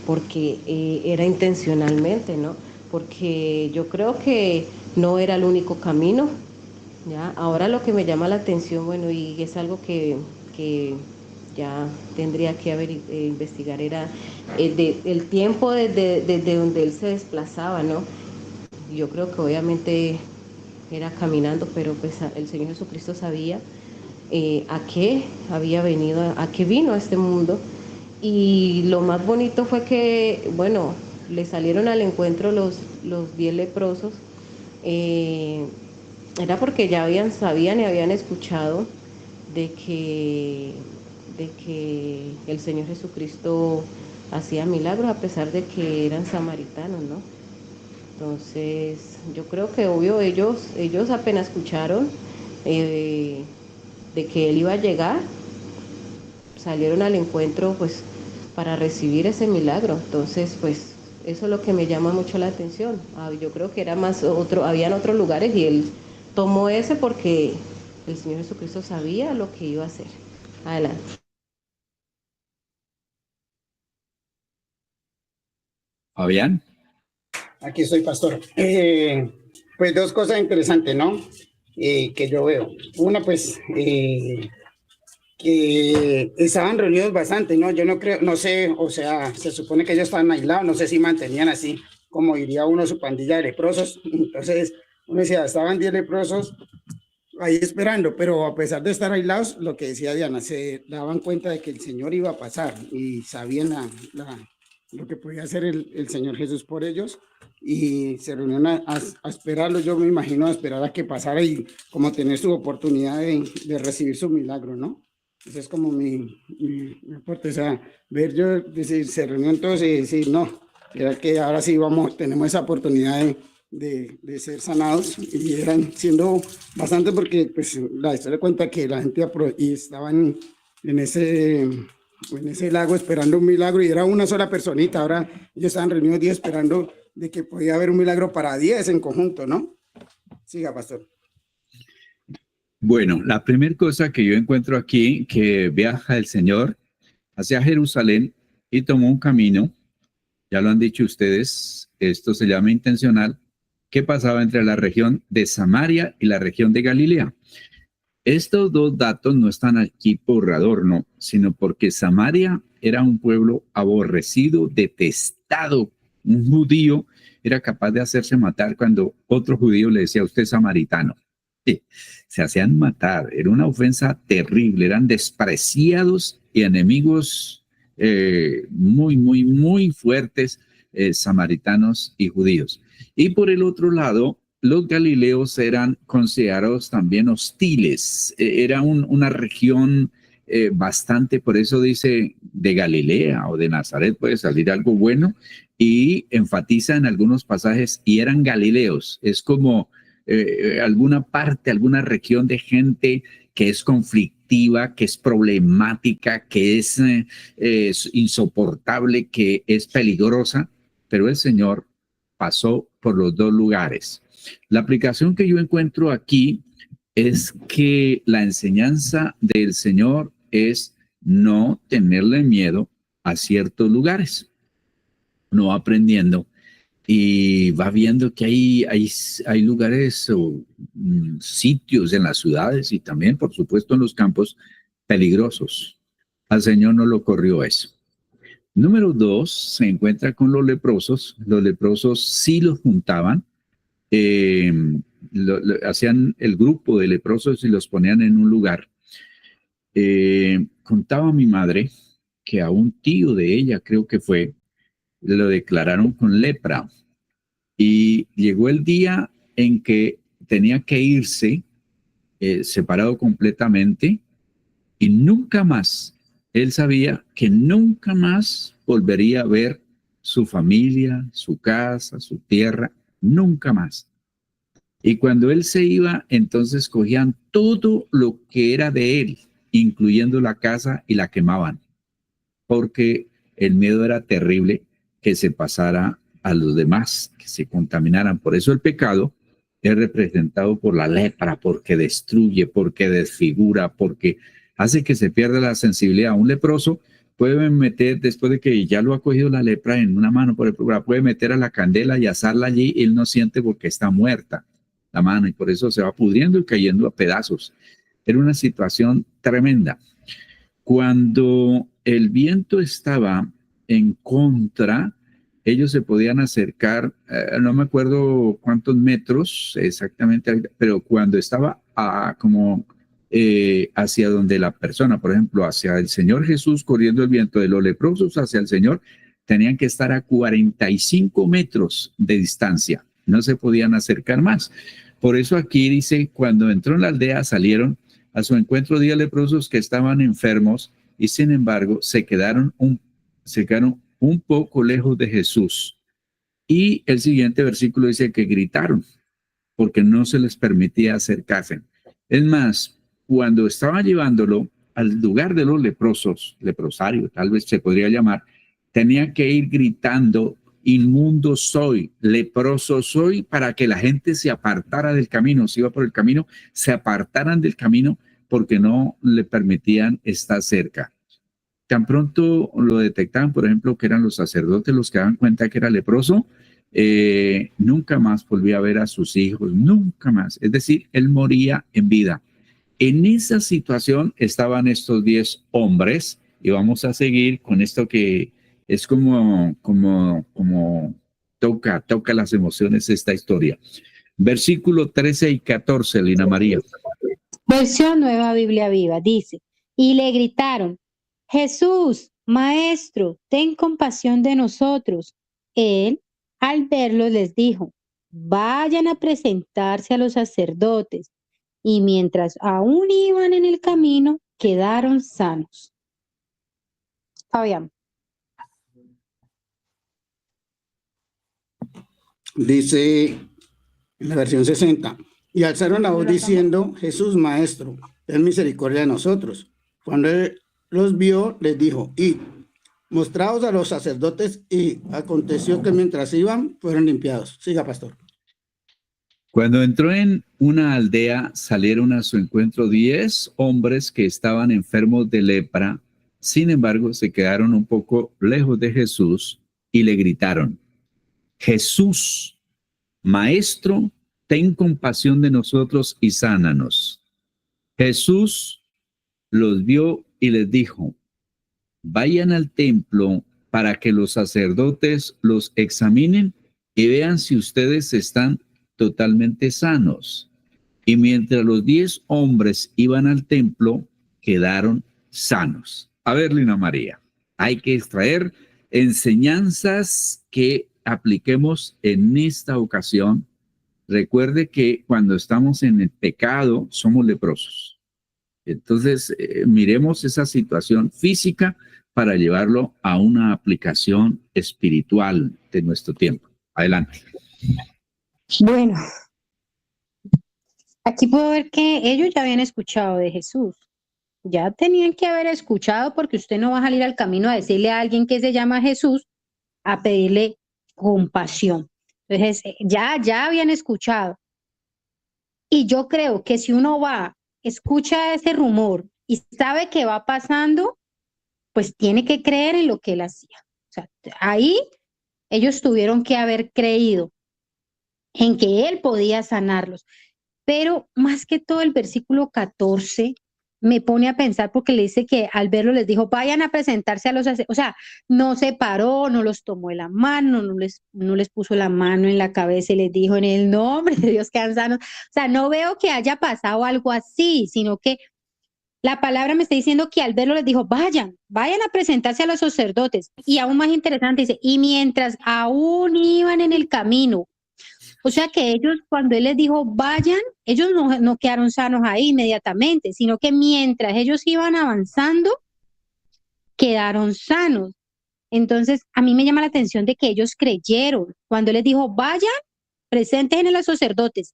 porque era intencionalmente, ¿no? Porque yo creo que no era el único camino, ¿ya? Ahora lo que me llama la atención, bueno, y es algo que ya tendría que investigar, era el tiempo desde donde él se desplazaba, ¿no? Yo creo que obviamente era caminando, pero pues el Señor Jesucristo sabía a qué había venido, a qué vino a este mundo. Y lo más bonito fue que, bueno, le salieron al encuentro los 10 leprosos. Era porque ya sabían y habían escuchado de que el Señor Jesucristo hacía milagros, a pesar de que eran samaritanos, ¿no? Entonces, yo creo que obvio ellos apenas escucharon de que él iba a llegar, salieron al encuentro pues para recibir ese milagro. Entonces, pues eso es lo que me llama mucho la atención. Yo creo que habían otros lugares y él tomó ese porque el Señor Jesucristo sabía lo que iba a hacer. Adelante. Fabián. Aquí estoy, pastor. Pues dos cosas interesantes, ¿no? Que yo veo. Una, pues, que estaban reunidos bastante, ¿no? Yo no creo, no sé, o sea, se supone que ellos estaban aislados, no sé si mantenían así, como diría uno, su pandilla de leprosos. Entonces, uno decía, estaban 10 leprosos ahí esperando, pero a pesar de estar aislados, lo que decía Diana, se daban cuenta de que el Señor iba a pasar y sabían lo que podía hacer el Señor Jesús por ellos y se reunieron a esperarlo, yo me imagino, a esperar a que pasara y como tener su oportunidad de recibir su milagro, ¿no? Ese es como mi aporte, o sea, ver yo, decir, se reunieron todos y decir, no, era que ahora sí tenemos esa oportunidad de ser sanados y eran siendo bastante porque pues la historia cuenta que la gente y estaban en ese lago esperando un milagro y era una sola personita, ahora ellos estaban reunidos 10 esperando de que podía haber un milagro para 10 en conjunto, ¿no? Siga, pastor. Bueno, la primera cosa que yo encuentro aquí, que viaja el Señor hacia Jerusalén y tomó un camino, ya lo han dicho ustedes, esto se llama intencional, que pasaba entre la región de Samaria y la región de Galilea. Estos dos datos no están aquí por adorno, sino porque Samaria era un pueblo aborrecido, detestado. Un judío era capaz de hacerse matar cuando otro judío le decía, usted es samaritano. Sí, se hacían matar, era una ofensa terrible, eran despreciados y enemigos muy, muy, muy fuertes, samaritanos y judíos. Y por el otro lado, los galileos eran considerados también hostiles. Era una región bastante, por eso dice, de Galilea o de Nazaret puede salir algo bueno, y enfatiza en algunos pasajes, y eran galileos. Es como alguna parte, alguna región de gente que es conflictiva, que es problemática, que es insoportable, que es peligrosa, pero el Señor pasó por los dos lugares. La aplicación que yo encuentro aquí es que la enseñanza del Señor es no tenerle miedo a ciertos lugares, no aprendiendo y va viendo que hay lugares o sitios en las ciudades y también, por supuesto, en los campos peligrosos. Al Señor no lo corrió eso. Número 2, se encuentra con los leprosos. Los leprosos sí los juntaban, hacían el grupo de leprosos y los ponían en un lugar. Contaba mi madre que a un tío de ella, creo que fue, lo declararon con lepra y llegó el día en que tenía que irse separado completamente y nunca más, él sabía que nunca más volvería a ver su familia, su casa, su tierra, nunca más. Y cuando él se iba, entonces cogían todo lo que era de él, incluyendo la casa, y la quemaban, porque el miedo era terrible que se pasara a los demás, que se contaminaran. Por eso el pecado es representado por la lepra, porque destruye, porque desfigura, porque hace que se pierda la sensibilidad. Un leproso puede meter, después de que ya lo ha cogido la lepra en una mano, por ejemplo, la puede meter a la candela y asarla allí, y él no siente porque está muerta la mano, y por eso se va pudriendo y cayendo a pedazos. Era una situación tremenda. Cuando el viento estaba en contra, ellos se podían acercar, no me acuerdo cuántos metros exactamente, pero cuando estaba hacia donde la persona, por ejemplo, hacia el Señor Jesús corriendo el viento, de los leprosos hacia el Señor, tenían que estar a 45 metros de distancia, no se podían acercar más. Por eso aquí dice, cuando entró en la aldea salieron a su encuentro 10 leprosos que estaban enfermos y sin embargo se quedaron un poco lejos de Jesús. Y el siguiente versículo dice que gritaron porque no se les permitía acercarse. Es más, cuando estaba llevándolo al lugar de los leprosos, leprosario tal vez se podría llamar, tenía que ir gritando: inmundo soy, leproso soy, para que la gente se apartara del camino. Si iba por el camino, se apartaran del camino porque no le permitían estar cerca. Tan pronto lo detectaban, por ejemplo, que eran los sacerdotes los que daban cuenta que era leproso, nunca más volvía a ver a sus hijos, nunca más. Es decir, él moría en vida. En esa situación estaban estos 10 hombres, y vamos a seguir con esto que es como toca las emociones esta historia. Versículo 13 y 14, Lina María. Versión Nueva Biblia Viva dice, y le gritaron, Jesús, Maestro, ten compasión de nosotros. Él, al verlos, les dijo, vayan a presentarse a los sacerdotes. Y mientras aún iban en el camino, quedaron sanos. Fabián. Dice en la versión 60, y alzaron la voz diciendo, Jesús, Maestro, ten misericordia de nosotros. Cuando él los vio, les dijo, id, mostraos a los sacerdotes, y aconteció que mientras iban, fueron limpiados. Siga, pastor. Cuando entró en una aldea, salieron a su encuentro 10 hombres que estaban enfermos de lepra. Sin embargo, se quedaron un poco lejos de Jesús y le gritaron, Jesús, Maestro, ten compasión de nosotros y sánanos. Jesús los vio y les dijo, vayan al templo para que los sacerdotes los examinen y vean si ustedes están totalmente sanos. Y mientras los 10 hombres iban al templo, quedaron sanos. A ver, Lina María, hay que extraer enseñanzas que apliquemos en esta ocasión. Recuerde que cuando estamos en el pecado, somos leprosos. Entonces, miremos esa situación física para llevarlo a una aplicación espiritual de nuestro tiempo. Adelante. Bueno, aquí puedo ver que ellos ya habían escuchado de Jesús. Ya tenían que haber escuchado porque usted no va a salir al camino a decirle a alguien que se llama Jesús a pedirle compasión. Entonces, ya habían escuchado. Y yo creo que si uno va, escucha ese rumor y sabe que va pasando, pues tiene que creer en lo que él hacía. O sea, ahí ellos tuvieron que haber creído en que él podía sanarlos. Pero más que todo el versículo 14 me pone a pensar porque le dice que al verlo les dijo, vayan a presentarse a los sacerdotes. O sea, no se paró, no los tomó de la mano, no les puso la mano en la cabeza y les dijo en el nombre de Dios quedan sanos. O sea, no veo que haya pasado algo así, sino que la palabra me está diciendo que al verlo les dijo, vayan a presentarse a los sacerdotes. Y aún más interesante, dice, y mientras aún iban en el camino. O sea que ellos, cuando él les dijo, vayan, ellos no quedaron sanos ahí inmediatamente, sino que mientras ellos iban avanzando, quedaron sanos. Entonces, a mí me llama la atención de que ellos creyeron. Cuando él les dijo, vayan, presenten a los sacerdotes.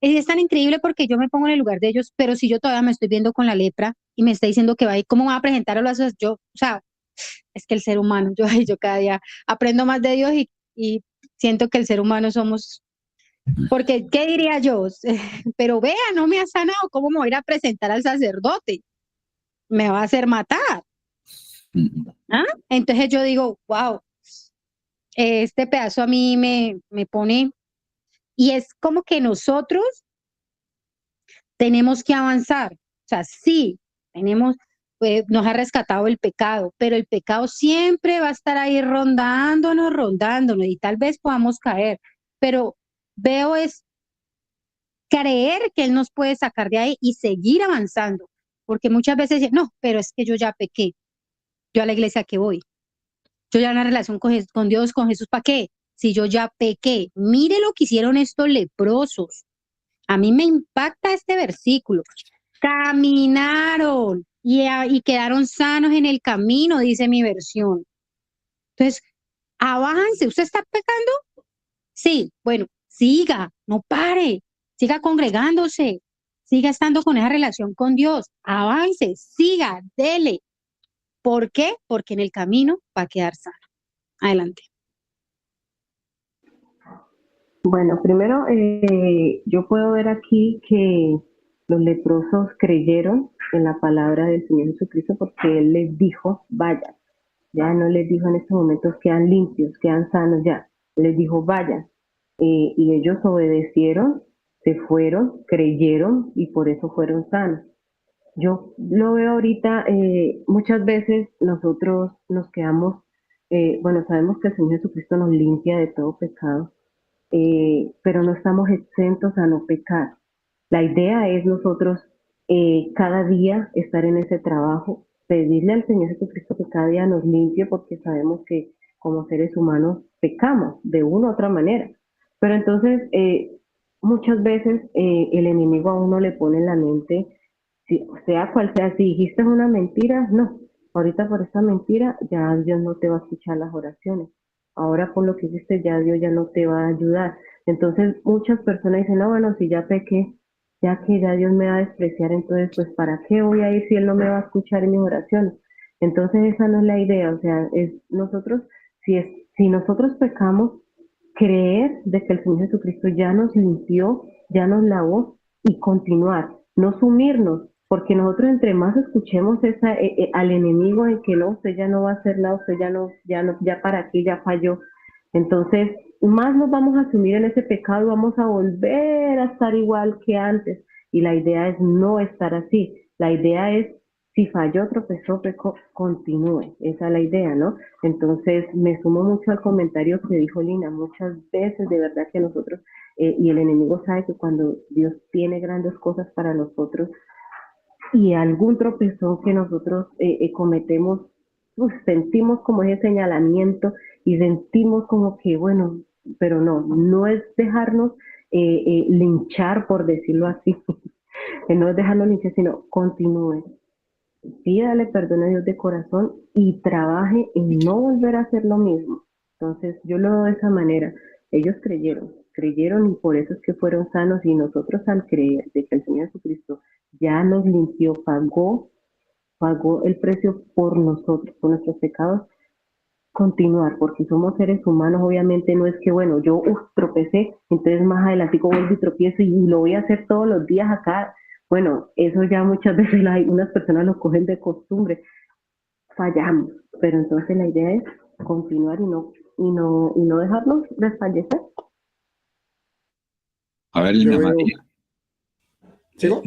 Es tan increíble porque yo me pongo en el lugar de ellos, pero si yo todavía me estoy viendo con la lepra y me está diciendo que va a ir, ¿cómo va a presentar a los sacerdotes? Yo, o sea, es que el ser humano, yo cada día aprendo más de Dios y siento que el ser humano somos, porque, ¿qué diría yo? Pero vea, no me ha sanado, ¿cómo me voy a ir a presentar al sacerdote? Me va a hacer matar. ¿Ah? Entonces yo digo, wow, este pedazo a mí me pone, y es como que nosotros tenemos que avanzar. O sea, sí, nos ha rescatado el pecado, pero el pecado siempre va a estar ahí rondándonos, y tal vez podamos caer, pero veo es creer que Él nos puede sacar de ahí y seguir avanzando, porque muchas veces dicen, no, pero es que yo ya pequé, yo a la iglesia que voy, yo ya una relación con Dios, con Jesús, ¿para qué? Si yo ya pequé, mire lo que hicieron estos leprosos. A mí me impacta este versículo. Caminaron y quedaron sanos en el camino, dice mi versión. Entonces, avance. ¿Usted está pecando? Sí, bueno, siga, no pare, siga congregándose, siga estando con esa relación con Dios, avance, siga, dele. ¿Por qué? Porque en el camino va a quedar sano. Adelante. Bueno, primero yo puedo ver aquí que los leprosos creyeron en la palabra del Señor Jesucristo porque Él les dijo, vayan. Ya no les dijo en estos momentos quedan limpios, quedan sanos ya. Les dijo, vayan. Y ellos obedecieron, se fueron, creyeron y por eso fueron sanos. Yo lo veo ahorita, muchas veces nosotros nos quedamos, bueno, sabemos que el Señor Jesucristo nos limpia de todo pecado, pero no estamos exentos a no pecar. La idea es nosotros cada día estar en ese trabajo, pedirle al Señor Jesucristo que cada día nos limpie porque sabemos que como seres humanos pecamos de una u otra manera. Pero entonces muchas veces el enemigo a uno le pone en la mente, sea cual sea, si dijiste una mentira, no, ahorita por esa mentira ya Dios no te va a escuchar las oraciones. Ahora por lo que hiciste ya Dios ya no te va a ayudar. Entonces muchas personas dicen, no, bueno, si ya pequé, ya que ya Dios me va a despreciar, entonces pues ¿para qué voy a ir si Él no me va a escuchar en mis oraciones? Entonces esa no es la idea, o sea, es nosotros, si nosotros pecamos, creer de que el Señor Jesucristo ya nos limpió, ya nos lavó y continuar, no sumirnos, porque nosotros entre más escuchemos al enemigo en que no, usted ya no va a hacer nada, usted ya para aquí, ya falló, entonces más nos vamos a sumir en ese pecado y vamos a volver a estar igual que antes. Y la idea es no estar así. La idea es, si falló, tropezó, pecó, continúe. Esa es la idea, ¿no? Entonces, me sumo mucho al comentario que dijo Lina. Muchas veces, de verdad que nosotros, y el enemigo sabe que cuando Dios tiene grandes cosas para nosotros y algún tropezón que nosotros cometemos, sentimos como ese señalamiento y sentimos como que, bueno, pero no es dejarnos linchar, por decirlo así, no es dejarnos linchar, sino continúe, pídale perdón a Dios de corazón y trabaje en no volver a hacer lo mismo. Entonces yo lo veo de esa manera, ellos creyeron y por eso es que fueron sanos y nosotros al creer de que el Señor Jesucristo ya nos limpió, pagó el precio por nosotros, por nuestros pecados, continuar, porque somos seres humanos, obviamente no es que, bueno, yo tropecé, entonces más adelante vuelvo y tropiezo y lo voy a hacer todos los días acá. Bueno, eso ya muchas veces unas personas lo cogen de costumbre, fallamos, pero entonces la idea es continuar y no dejarnos desfallecer. A ver, Lina María. ¿Sigo?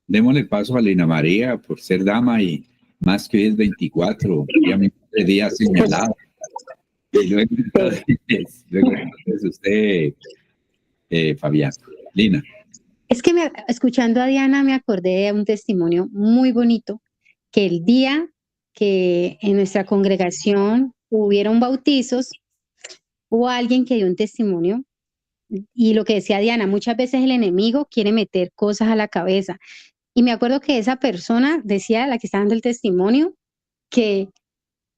Démosle paso a Lina María por ser dama y más que hoy es 24, ya mi día señalado. Y luego entonces usted, Fabián. Lina. Es que escuchando a Diana me acordé de un testimonio muy bonito, que el día que en nuestra congregación hubieron bautizos, hubo alguien que dio un testimonio y lo que decía Diana, muchas veces el enemigo quiere meter cosas a la cabeza. Y me acuerdo que esa persona decía, la que está dando el testimonio, que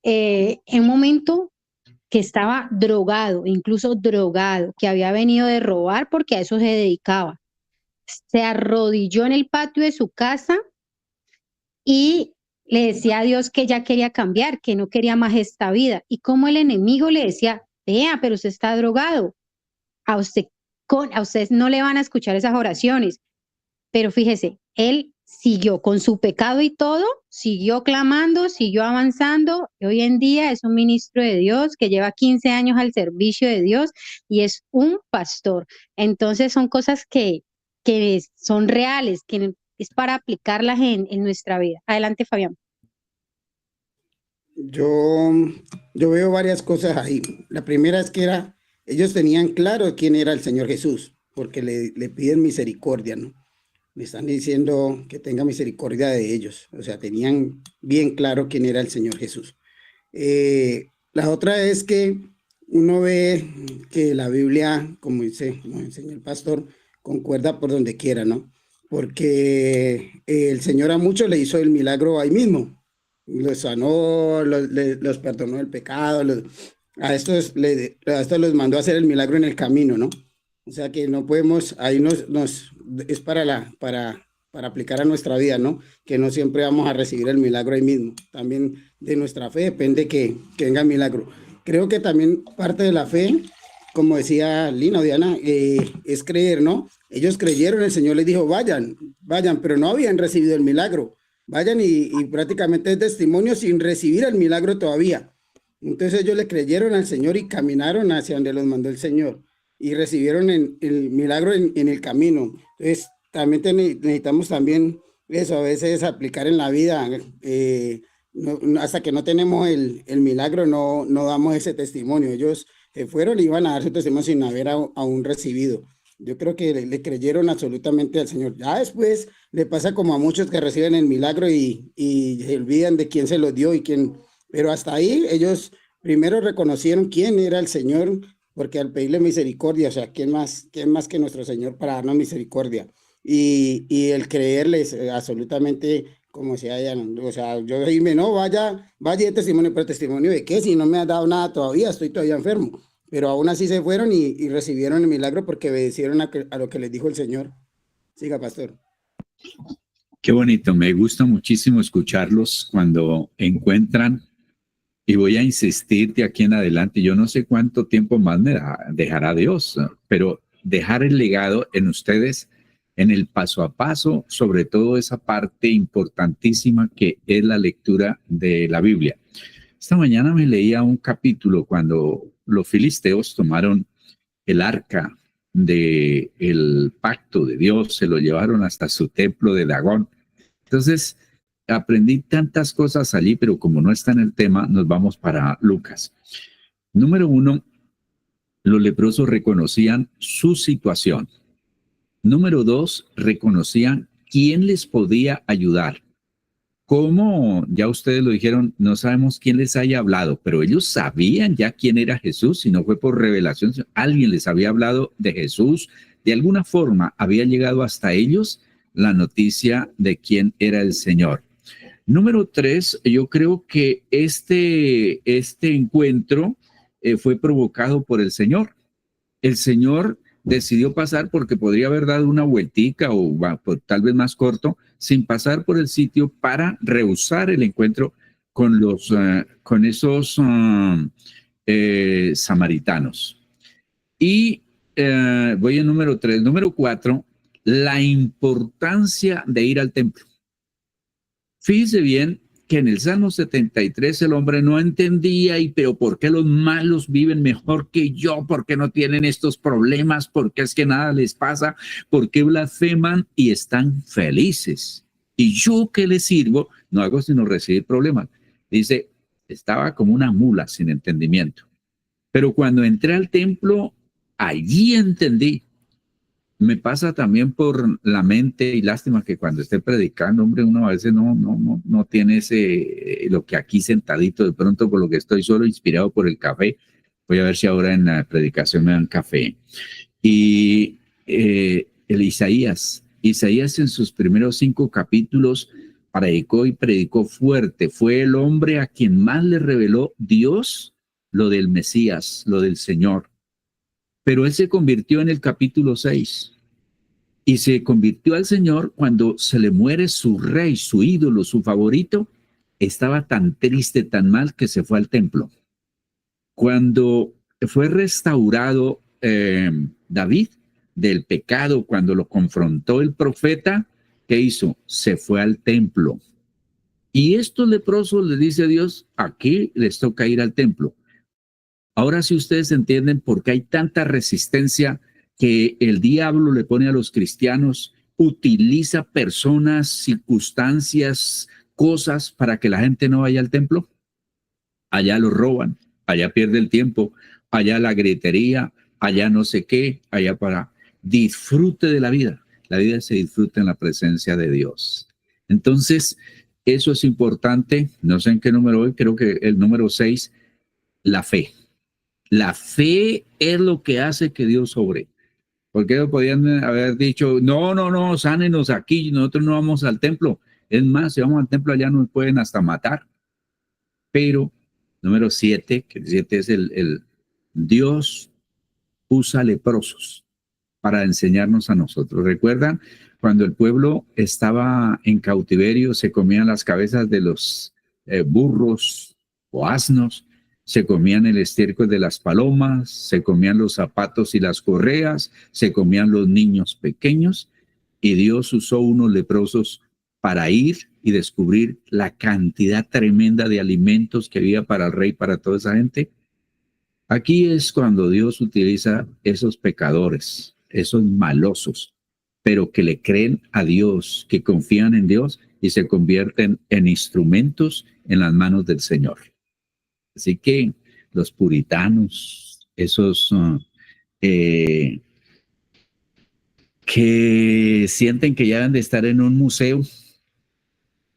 en un momento que estaba drogado, incluso drogado, que había venido de robar porque a eso se dedicaba. Se arrodilló en el patio de su casa y le decía a Dios que ya quería cambiar, que no quería más esta vida. Y como el enemigo le decía, vea, pero usted está drogado, a usted no le van a escuchar esas oraciones. Pero fíjese, él siguió con su pecado y todo, siguió clamando, siguió avanzando, y hoy en día es un ministro de Dios que lleva 15 años al servicio de Dios y es un pastor. Entonces son cosas que son reales, que es para aplicarlas en nuestra vida. Adelante, Fabián. Yo veo varias cosas ahí. La primera es que ellos tenían claro quién era el Señor Jesús, porque le piden misericordia, ¿no? Le están diciendo que tenga misericordia de ellos. O sea, tenían bien claro quién era el Señor Jesús. La otra es que uno ve que la Biblia, como enseña el pastor, concuerda por donde quiera, ¿no? Porque el Señor a muchos le hizo el milagro ahí mismo, los sanó, los perdonó el pecado, a estos los mandó a hacer el milagro en el camino, ¿no? O sea que no podemos, ahí es para aplicar a nuestra vida, ¿no? Que no siempre vamos a recibir el milagro ahí mismo. También de nuestra fe depende que venga el milagro. Creo que también parte de la fe, como decía Lina o Diana, es creer, ¿no? Ellos creyeron, el Señor les dijo, vayan, pero no habían recibido el milagro. Vayan y prácticamente es testimonio sin recibir el milagro todavía. Entonces ellos le creyeron al Señor y caminaron hacia donde los mandó el Señor y recibieron el milagro en el camino. Entonces también necesitamos también eso, a veces aplicar en la vida. Hasta que no tenemos el milagro no damos ese testimonio. Ellos fueron y iban a dar su testimonio sin haber aún recibido. Yo creo que le creyeron absolutamente al Señor. Ya después le pasa como a muchos que reciben el milagro y se olvidan de quién se los dio y quién. Pero hasta ahí ellos primero reconocieron quién era el Señor, porque al pedirle misericordia, o sea, ¿quién más que nuestro Señor para darnos misericordia? Y el creerles absolutamente, como decía ella, o sea, yo dime, no, vaya de testimonio, pero testimonio de qué, si no me ha dado nada todavía, estoy todavía enfermo. Pero aún así se fueron y recibieron el milagro porque obedecieron a lo que les dijo el Señor. Siga, pastor. Qué bonito, me gusta muchísimo escucharlos cuando encuentran, y voy a insistir de aquí en adelante, yo no sé cuánto tiempo más me dejará Dios, pero dejar el legado en ustedes, en el paso a paso, sobre todo esa parte importantísima que es la lectura de la Biblia. Esta mañana me leía un capítulo cuando los filisteos tomaron el arca del pacto de Dios, se lo llevaron hasta su templo de Dagón. Entonces, aprendí tantas cosas allí, pero como no está en el tema, nos vamos para Lucas. Número 1, los leprosos reconocían su situación. Número 2, reconocían quién les podía ayudar. Como ya ustedes lo dijeron, no sabemos quién les haya hablado, pero ellos sabían ya quién era Jesús, si no fue por revelación, alguien les había hablado de Jesús, de alguna forma había llegado hasta ellos la noticia de quién era el Señor. Número 3, yo creo que este encuentro fue provocado por el Señor. El Señor decidió pasar porque podría haber dado una vueltica o tal vez más corto, sin pasar por el sitio para rehusar el encuentro con esos samaritanos. Y voy en número 3. Número 4, la importancia de ir al templo. Fíjese bien que en el Salmo 73 el hombre no entendía, pero ¿por qué los malos viven mejor que yo? ¿Por qué no tienen estos problemas? ¿Por qué es que nada les pasa? ¿Por qué blasfeman y están felices? Y yo que les sirvo, no hago sino recibir problemas. Dice, estaba como una mula sin entendimiento. Pero cuando entré al templo, allí entendí. Me pasa también por la mente, y lástima que cuando esté predicando, hombre, uno a veces no tiene lo que aquí sentadito, de pronto por lo que estoy solo inspirado por el café. Voy a ver si ahora en la predicación me dan café. Y el Isaías en sus primeros 5 capítulos predicó fuerte. Fue el hombre a quien más le reveló Dios lo del Mesías, lo del Señor. Pero él se convirtió en el capítulo 6 y se convirtió al Señor cuando se le muere su rey, su ídolo, su favorito. Estaba tan triste, tan mal que se fue al templo. Cuando fue restaurado David del pecado, cuando lo confrontó el profeta, ¿qué hizo? Se fue al templo. Y estos leprosos le dice a Dios, aquí les toca ir al templo. Ahora sí ustedes entienden por qué hay tanta resistencia que el diablo le pone a los cristianos, utiliza personas, circunstancias, cosas para que la gente no vaya al templo. Allá lo roban, allá pierde el tiempo, allá la gritería, allá no sé qué, allá para disfrute de la vida. La vida se disfruta en la presencia de Dios. Entonces, eso es importante. No sé en qué número voy, creo que el número 6, la fe. La fe es lo que hace que Dios obre. Porque podían haber dicho, no, sánenos aquí, nosotros no vamos al templo. Es más, si vamos al templo allá nos pueden hasta matar. Pero, número 7, que el 7 es el Dios usa leprosos para enseñarnos a nosotros. ¿Recuerdan? Cuando el pueblo estaba en cautiverio, se comían las cabezas de los burros o asnos, se comían el estiércol de las palomas, se comían los zapatos y las correas, se comían los niños pequeños, y Dios usó unos leprosos para ir y descubrir la cantidad tremenda de alimentos que había para el rey, para toda esa gente. Aquí es cuando Dios utiliza esos pecadores, esos malosos, pero que le creen a Dios, que confían en Dios y se convierten en instrumentos en las manos del Señor. Así que los puritanos, esos que sienten que ya deben de estar en un museo,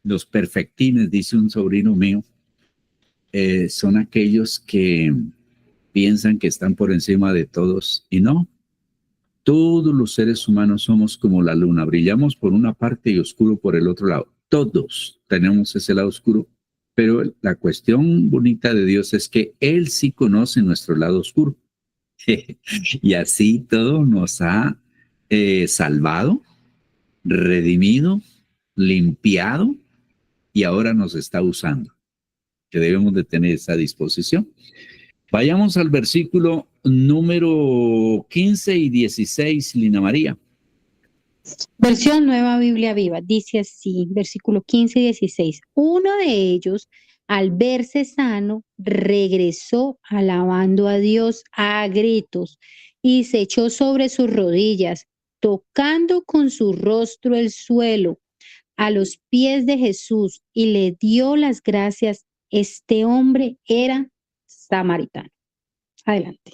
los perfectines, dice un sobrino mío, son aquellos que piensan que están por encima de todos, y no. Todos los seres humanos somos como la luna, brillamos por una parte y oscuro por el otro lado. Todos tenemos ese lado oscuro, pero la cuestión bonita de Dios es que Él sí conoce nuestro lado oscuro. Y así todo nos ha salvado, redimido, limpiado, y ahora nos está usando, que debemos de tener esa disposición. Vayamos al versículo número 15 y 16, Lina María. Versión Nueva Biblia Viva, dice así, versículo 15 y 16. Uno de ellos, al verse sano, regresó alabando a Dios a gritos y se echó sobre sus rodillas, tocando con su rostro el suelo a los pies de Jesús, y le dio las gracias. Este hombre era samaritano. Adelante.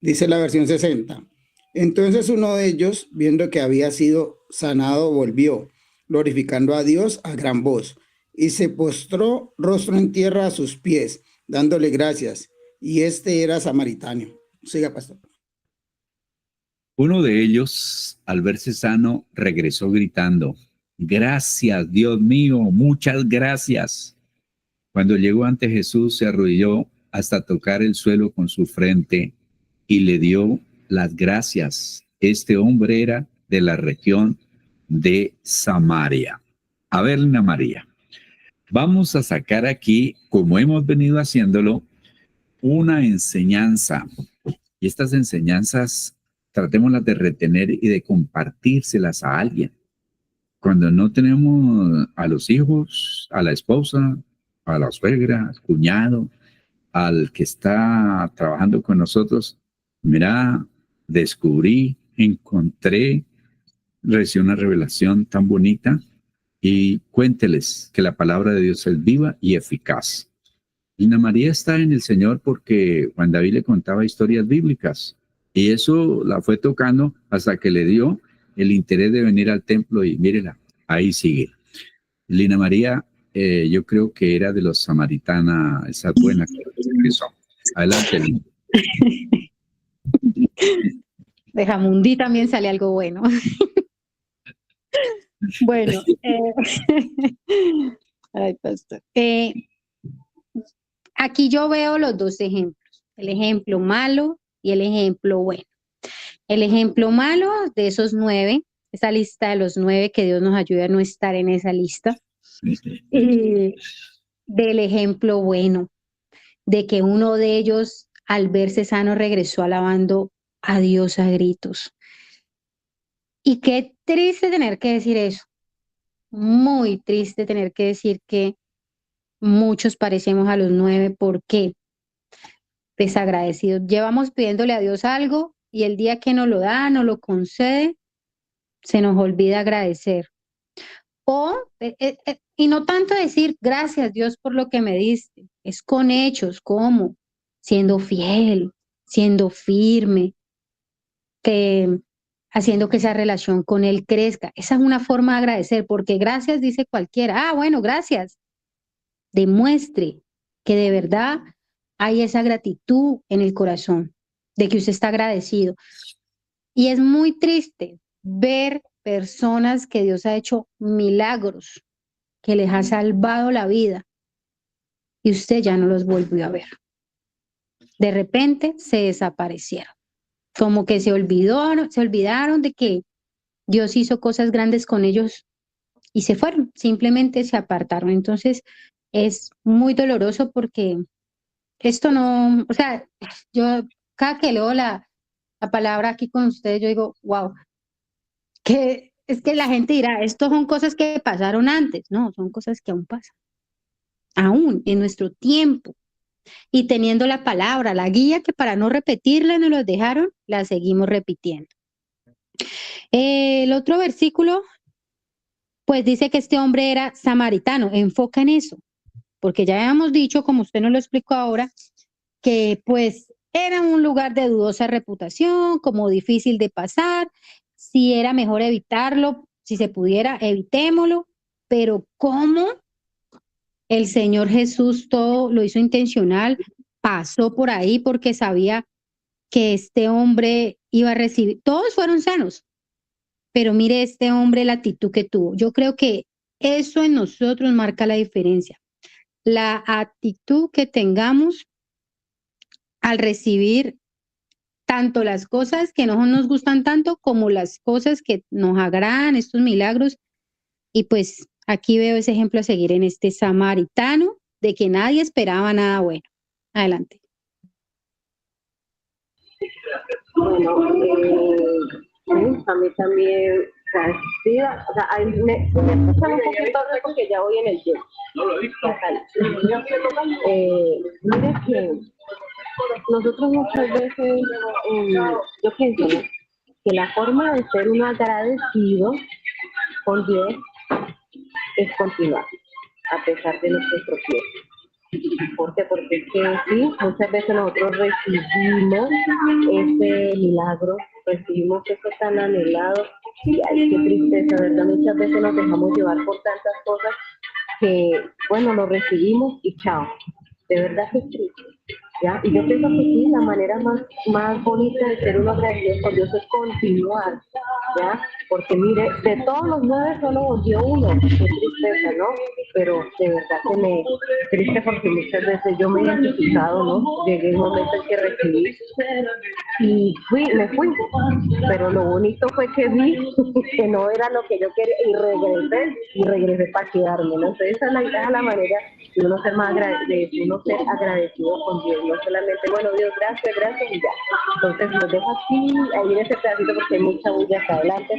Dice la versión 60. Entonces uno de ellos, viendo que había sido sanado, volvió, glorificando a Dios a gran voz, y se postró rostro en tierra a sus pies, dándole gracias. Y este era samaritano. Siga, pastor. Uno de ellos, al verse sano, regresó gritando: gracias, Dios mío, muchas gracias. Cuando llegó ante Jesús, se arrodilló hasta tocar el suelo con su frente y le dio las gracias. Este hombre era de la región de Samaria. A ver, Lina María, vamos a sacar aquí, como hemos venido haciéndolo, una enseñanza. Y estas enseñanzas, tratémoslas de retener y de compartírselas a alguien. Cuando no tenemos a los hijos, a la esposa, a la suegra, al cuñado, al que está trabajando con nosotros, mira, descubrí, encontré, recibí una revelación tan bonita, y cuénteles que la palabra de Dios es viva y eficaz. Lina María está en el Señor porque Juan David le contaba historias bíblicas, y eso la fue tocando hasta que le dio el interés de venir al templo, y mírela, ahí sigue. Lina María, yo creo que era de los samaritanas, esa buena que son. Adelante, Lina. De Jamundí también sale algo bueno. Bueno, ay, pastor. Aquí yo veo los dos ejemplos, el ejemplo malo y el ejemplo bueno. El ejemplo malo de esos 9, esa lista de los 9, que Dios nos ayude a no estar en esa lista. Del ejemplo bueno, de que uno de ellos, al verse sano, regresó alabando a Dios a gritos. Y qué triste tener que decir eso. Muy triste tener que decir que muchos parecemos a los 9. ¿Por qué? Desagradecidos. Llevamos pidiéndole a Dios algo y el día que nos lo da, nos lo concede, se nos olvida agradecer. Y no tanto decir gracias Dios por lo que me diste, es con hechos, ¿cómo? Siendo fiel, siendo firme, haciendo que esa relación con Él crezca. Esa es una forma de agradecer, porque gracias dice cualquiera. Ah, bueno, gracias. Demuestre que de verdad hay esa gratitud en el corazón, de que usted está agradecido. Y es muy triste ver personas que Dios ha hecho milagros, que les ha salvado la vida, y usted ya no los volvió a ver. De repente se desaparecieron, como que se olvidaron de que Dios hizo cosas grandes con ellos y se fueron, simplemente se apartaron. Entonces es muy doloroso porque esto no, o sea, yo cada que leo la palabra aquí con ustedes, yo digo, wow, que es que la gente dirá, esto son cosas que pasaron antes. No, son cosas que aún pasan, aún en nuestro tiempo. Y teniendo la palabra, la guía, que para no repetirla nos los dejaron, la seguimos repitiendo. El otro versículo, pues dice que este hombre era samaritano. Enfoca en eso, porque ya habíamos dicho, como usted nos lo explicó ahora, que pues era un lugar de dudosa reputación, como difícil de pasar. Si era mejor evitarlo, si se pudiera, evitémoslo. Pero ¿cómo? El Señor Jesús todo lo hizo intencional, pasó por ahí porque sabía que este hombre iba a recibir. Todos fueron sanos, pero mire este hombre la actitud que tuvo. Yo creo que eso en nosotros marca la diferencia. La actitud que tengamos al recibir tanto las cosas que no nos gustan tanto como las cosas que nos agradan, estos milagros. Y pues aquí veo ese ejemplo a seguir en este samaritano, de que nadie esperaba nada bueno. Adelante. Bueno, sí, a mí también, o sea, sí, o sea, ahí me pasa un poquito porque ya voy en el tiempo. Mire que nosotros muchas veces, yo pienso, ¿no?, que la forma de ser uno agradecido con Dios es continuar, a pesar de nuestros tropiezos. ¿Por qué? Porque es que sí, muchas veces nosotros recibimos ese milagro, recibimos eso tan anhelado, y ay, qué tristeza, ¿verdad? Muchas veces nos dejamos llevar por tantas cosas que, bueno, lo recibimos y chao. De verdad que es triste, ¿ya? Y yo pienso que sí, la manera más bonita de ser uno agradecido con Dios es continuar, ¿ya? Porque mire, de todos los 9 solo volvió uno, qué tristeza, ¿no? Pero de verdad que me triste porque muchas veces yo me he identificado, ¿no? Llegué un momento en que recibí y me fui, pero lo bonito fue que vi que no era lo que yo quería y regresé para quedarme, ¿no? Entonces esa es la manera de uno ser más agradecido con Dios, no solamente, bueno, Dios, gracias y ya. Entonces nos dejo así, ahí en ese pedacito porque hay mucha bulla hasta adelante.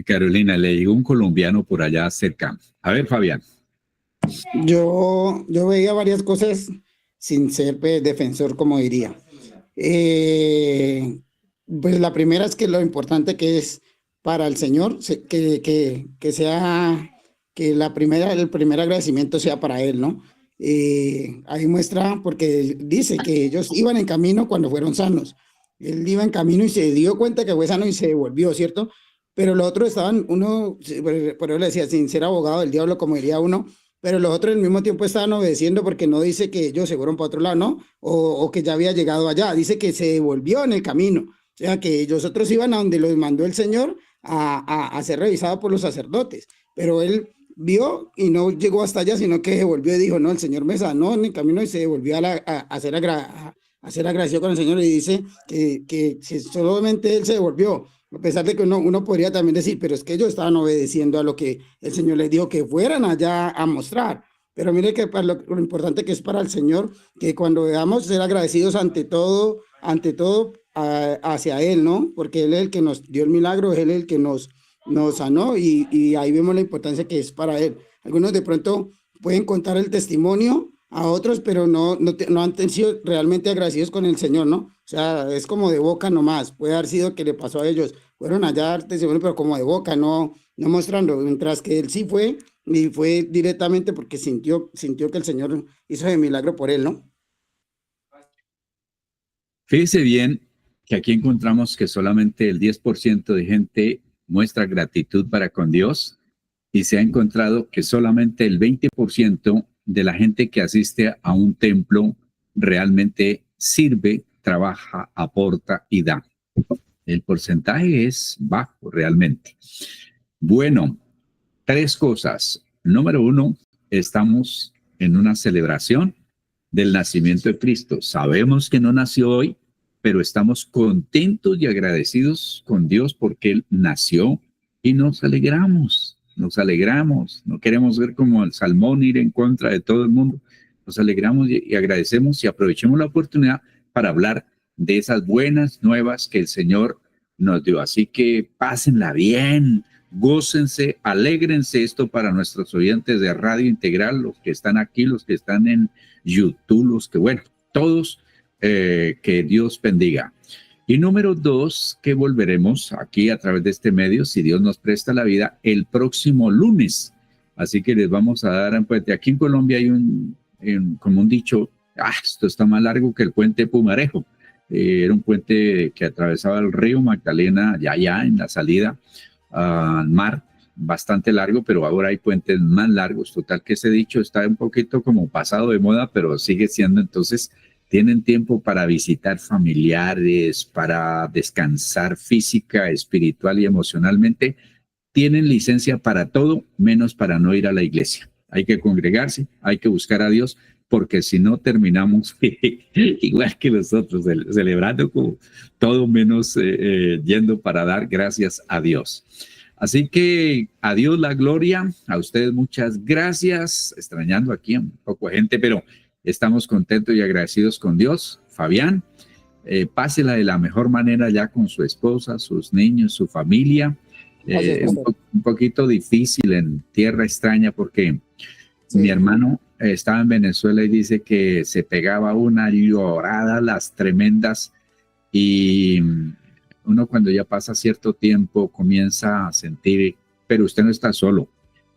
Carolina, le digo un colombiano por allá cerca. A ver, Fabián. Yo veía varias cosas sin ser pues, defensor, como diría. Pues la primera es que lo importante que es para el Señor, que sea, que el primer agradecimiento sea para Él, ¿no? Ahí muestra, porque dice que ellos iban en camino cuando fueron sanos. Él iba en camino y se dio cuenta que fue sano y se devolvió, ¿cierto? Pero los otros estaban, por eso le decía, sin ser abogado del diablo, como diría uno, pero los otros al mismo tiempo estaban obedeciendo porque no dice que ellos se fueron para otro lado, ¿no? O que ya había llegado allá, dice que se devolvió en el camino. O sea, que ellos otros iban a donde los mandó el Señor a ser revisado por los sacerdotes, pero él vio y no llegó hasta allá, sino que se volvió y dijo, no, el Señor me sanó en el camino y se volvió a ser agradecido con el Señor y dice que si solamente él se devolvió, a pesar de que uno podría también decir, pero es que ellos estaban obedeciendo a lo que el Señor les dijo que fueran allá a mostrar. Pero mire que para lo importante que es para el Señor, que cuando veamos ser agradecidos ante todo hacia Él, ¿no? Porque Él es el que nos dio el milagro, Él es el que nos sanó y ahí vemos la importancia que es para Él. Algunos de pronto pueden contar el testimonio a otros, pero no han sido realmente agradecidos con el Señor, ¿no? O sea, es como de boca nomás. Puede haber sido que le pasó a ellos. Fueron allá a dar testimonio, pero como de boca, no mostrando. Mientras que él sí fue, y fue directamente porque sintió que el Señor hizo ese milagro por él, ¿no? Fíjese bien que aquí encontramos que solamente el 10% de gente muestra gratitud para con Dios y se ha encontrado que solamente el 20% de la gente que asiste a un templo realmente sirve, trabaja, aporta y da. El porcentaje es bajo realmente. Bueno, 3 cosas. Número 1, estamos en una celebración del nacimiento de Cristo. Sabemos que no nació hoy, pero estamos contentos y agradecidos con Dios porque Él nació y nos alegramos, no queremos ver como el salmón ir en contra de todo el mundo, nos alegramos y agradecemos y aprovechemos la oportunidad para hablar de esas buenas nuevas que el Señor nos dio. Así que pásenla bien, gócense, alégrense. Esto para nuestros oyentes de Radio Integral, los que están aquí, los que están en YouTube, los que, bueno, todos, que Dios bendiga. Y número 2, que volveremos aquí a través de este medio, si Dios nos presta la vida, el próximo lunes. Así que les vamos a dar, pues, de aquí en Colombia hay como un dicho, esto está más largo que el puente Pumarejo. Era un puente que atravesaba el río Magdalena, allá en la salida al mar, bastante largo, pero ahora hay puentes más largos. Total que ese dicho está un poquito como pasado de moda, pero sigue siendo. Entonces tienen tiempo para visitar familiares, para descansar física, espiritual y emocionalmente. Tienen licencia para todo, menos para no ir a la iglesia. Hay que congregarse, hay que buscar a Dios, porque si no terminamos igual que los otros, celebrando como todo menos yendo para dar gracias a Dios. Así que a Dios la gloria, a ustedes muchas gracias, extrañando aquí un poco de gente, pero estamos contentos y agradecidos con Dios. Fabián, pásela de la mejor manera ya con su esposa, sus niños, su familia. Un poquito difícil en tierra extraña porque mi hermano estaba en Venezuela y dice que se pegaba una llorada, las tremendas, y uno cuando ya pasa cierto tiempo comienza a sentir, pero usted no está solo,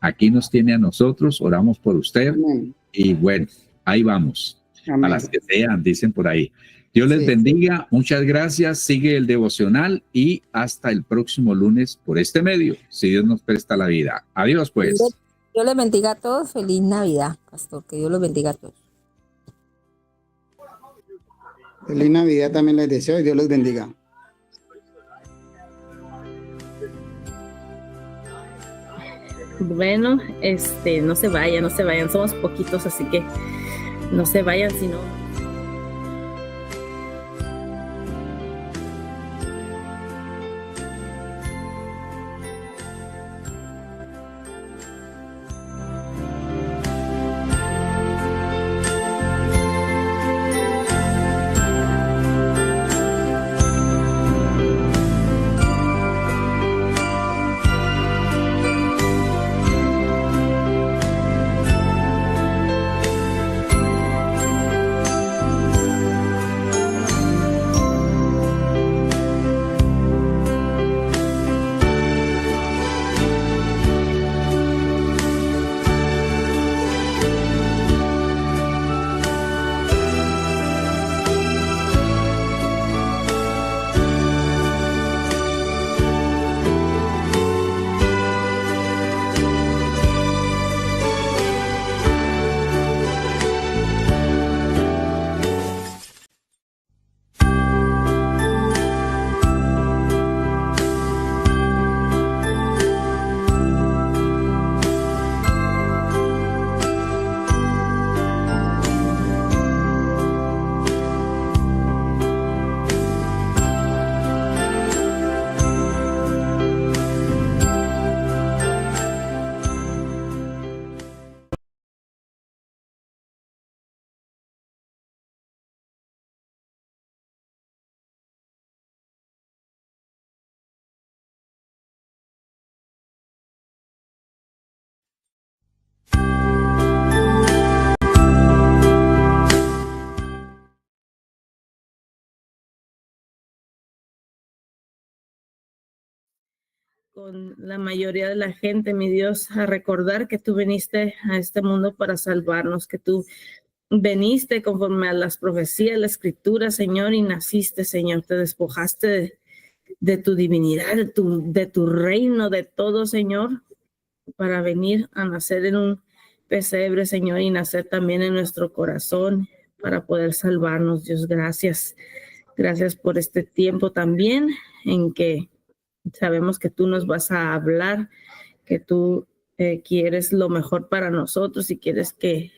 aquí nos tiene a nosotros, oramos por usted. Amén. Y bueno, ahí vamos. Amén. A las que sean, dicen por ahí. Dios les bendiga, muchas gracias, sigue el devocional y hasta el próximo lunes por este medio, si Dios nos presta la vida. Adiós pues. Dios les bendiga a todos, feliz Navidad, pastor, que Dios los bendiga a todos. Feliz Navidad también les deseo y Dios los bendiga. Bueno, no se vayan, somos poquitos, así que no se vayan, sino... con la mayoría de la gente, mi Dios, a recordar que tú viniste a este mundo para salvarnos, que tú veniste conforme a las profecías, la escritura, Señor, y naciste, Señor, te despojaste de tu divinidad, de tu reino, de todo, Señor, para venir a nacer en un pesebre, Señor, y nacer también en nuestro corazón para poder salvarnos. Dios, gracias. Gracias por este tiempo también en que sabemos que tú nos vas a hablar, que tú quieres lo mejor para nosotros y quieres que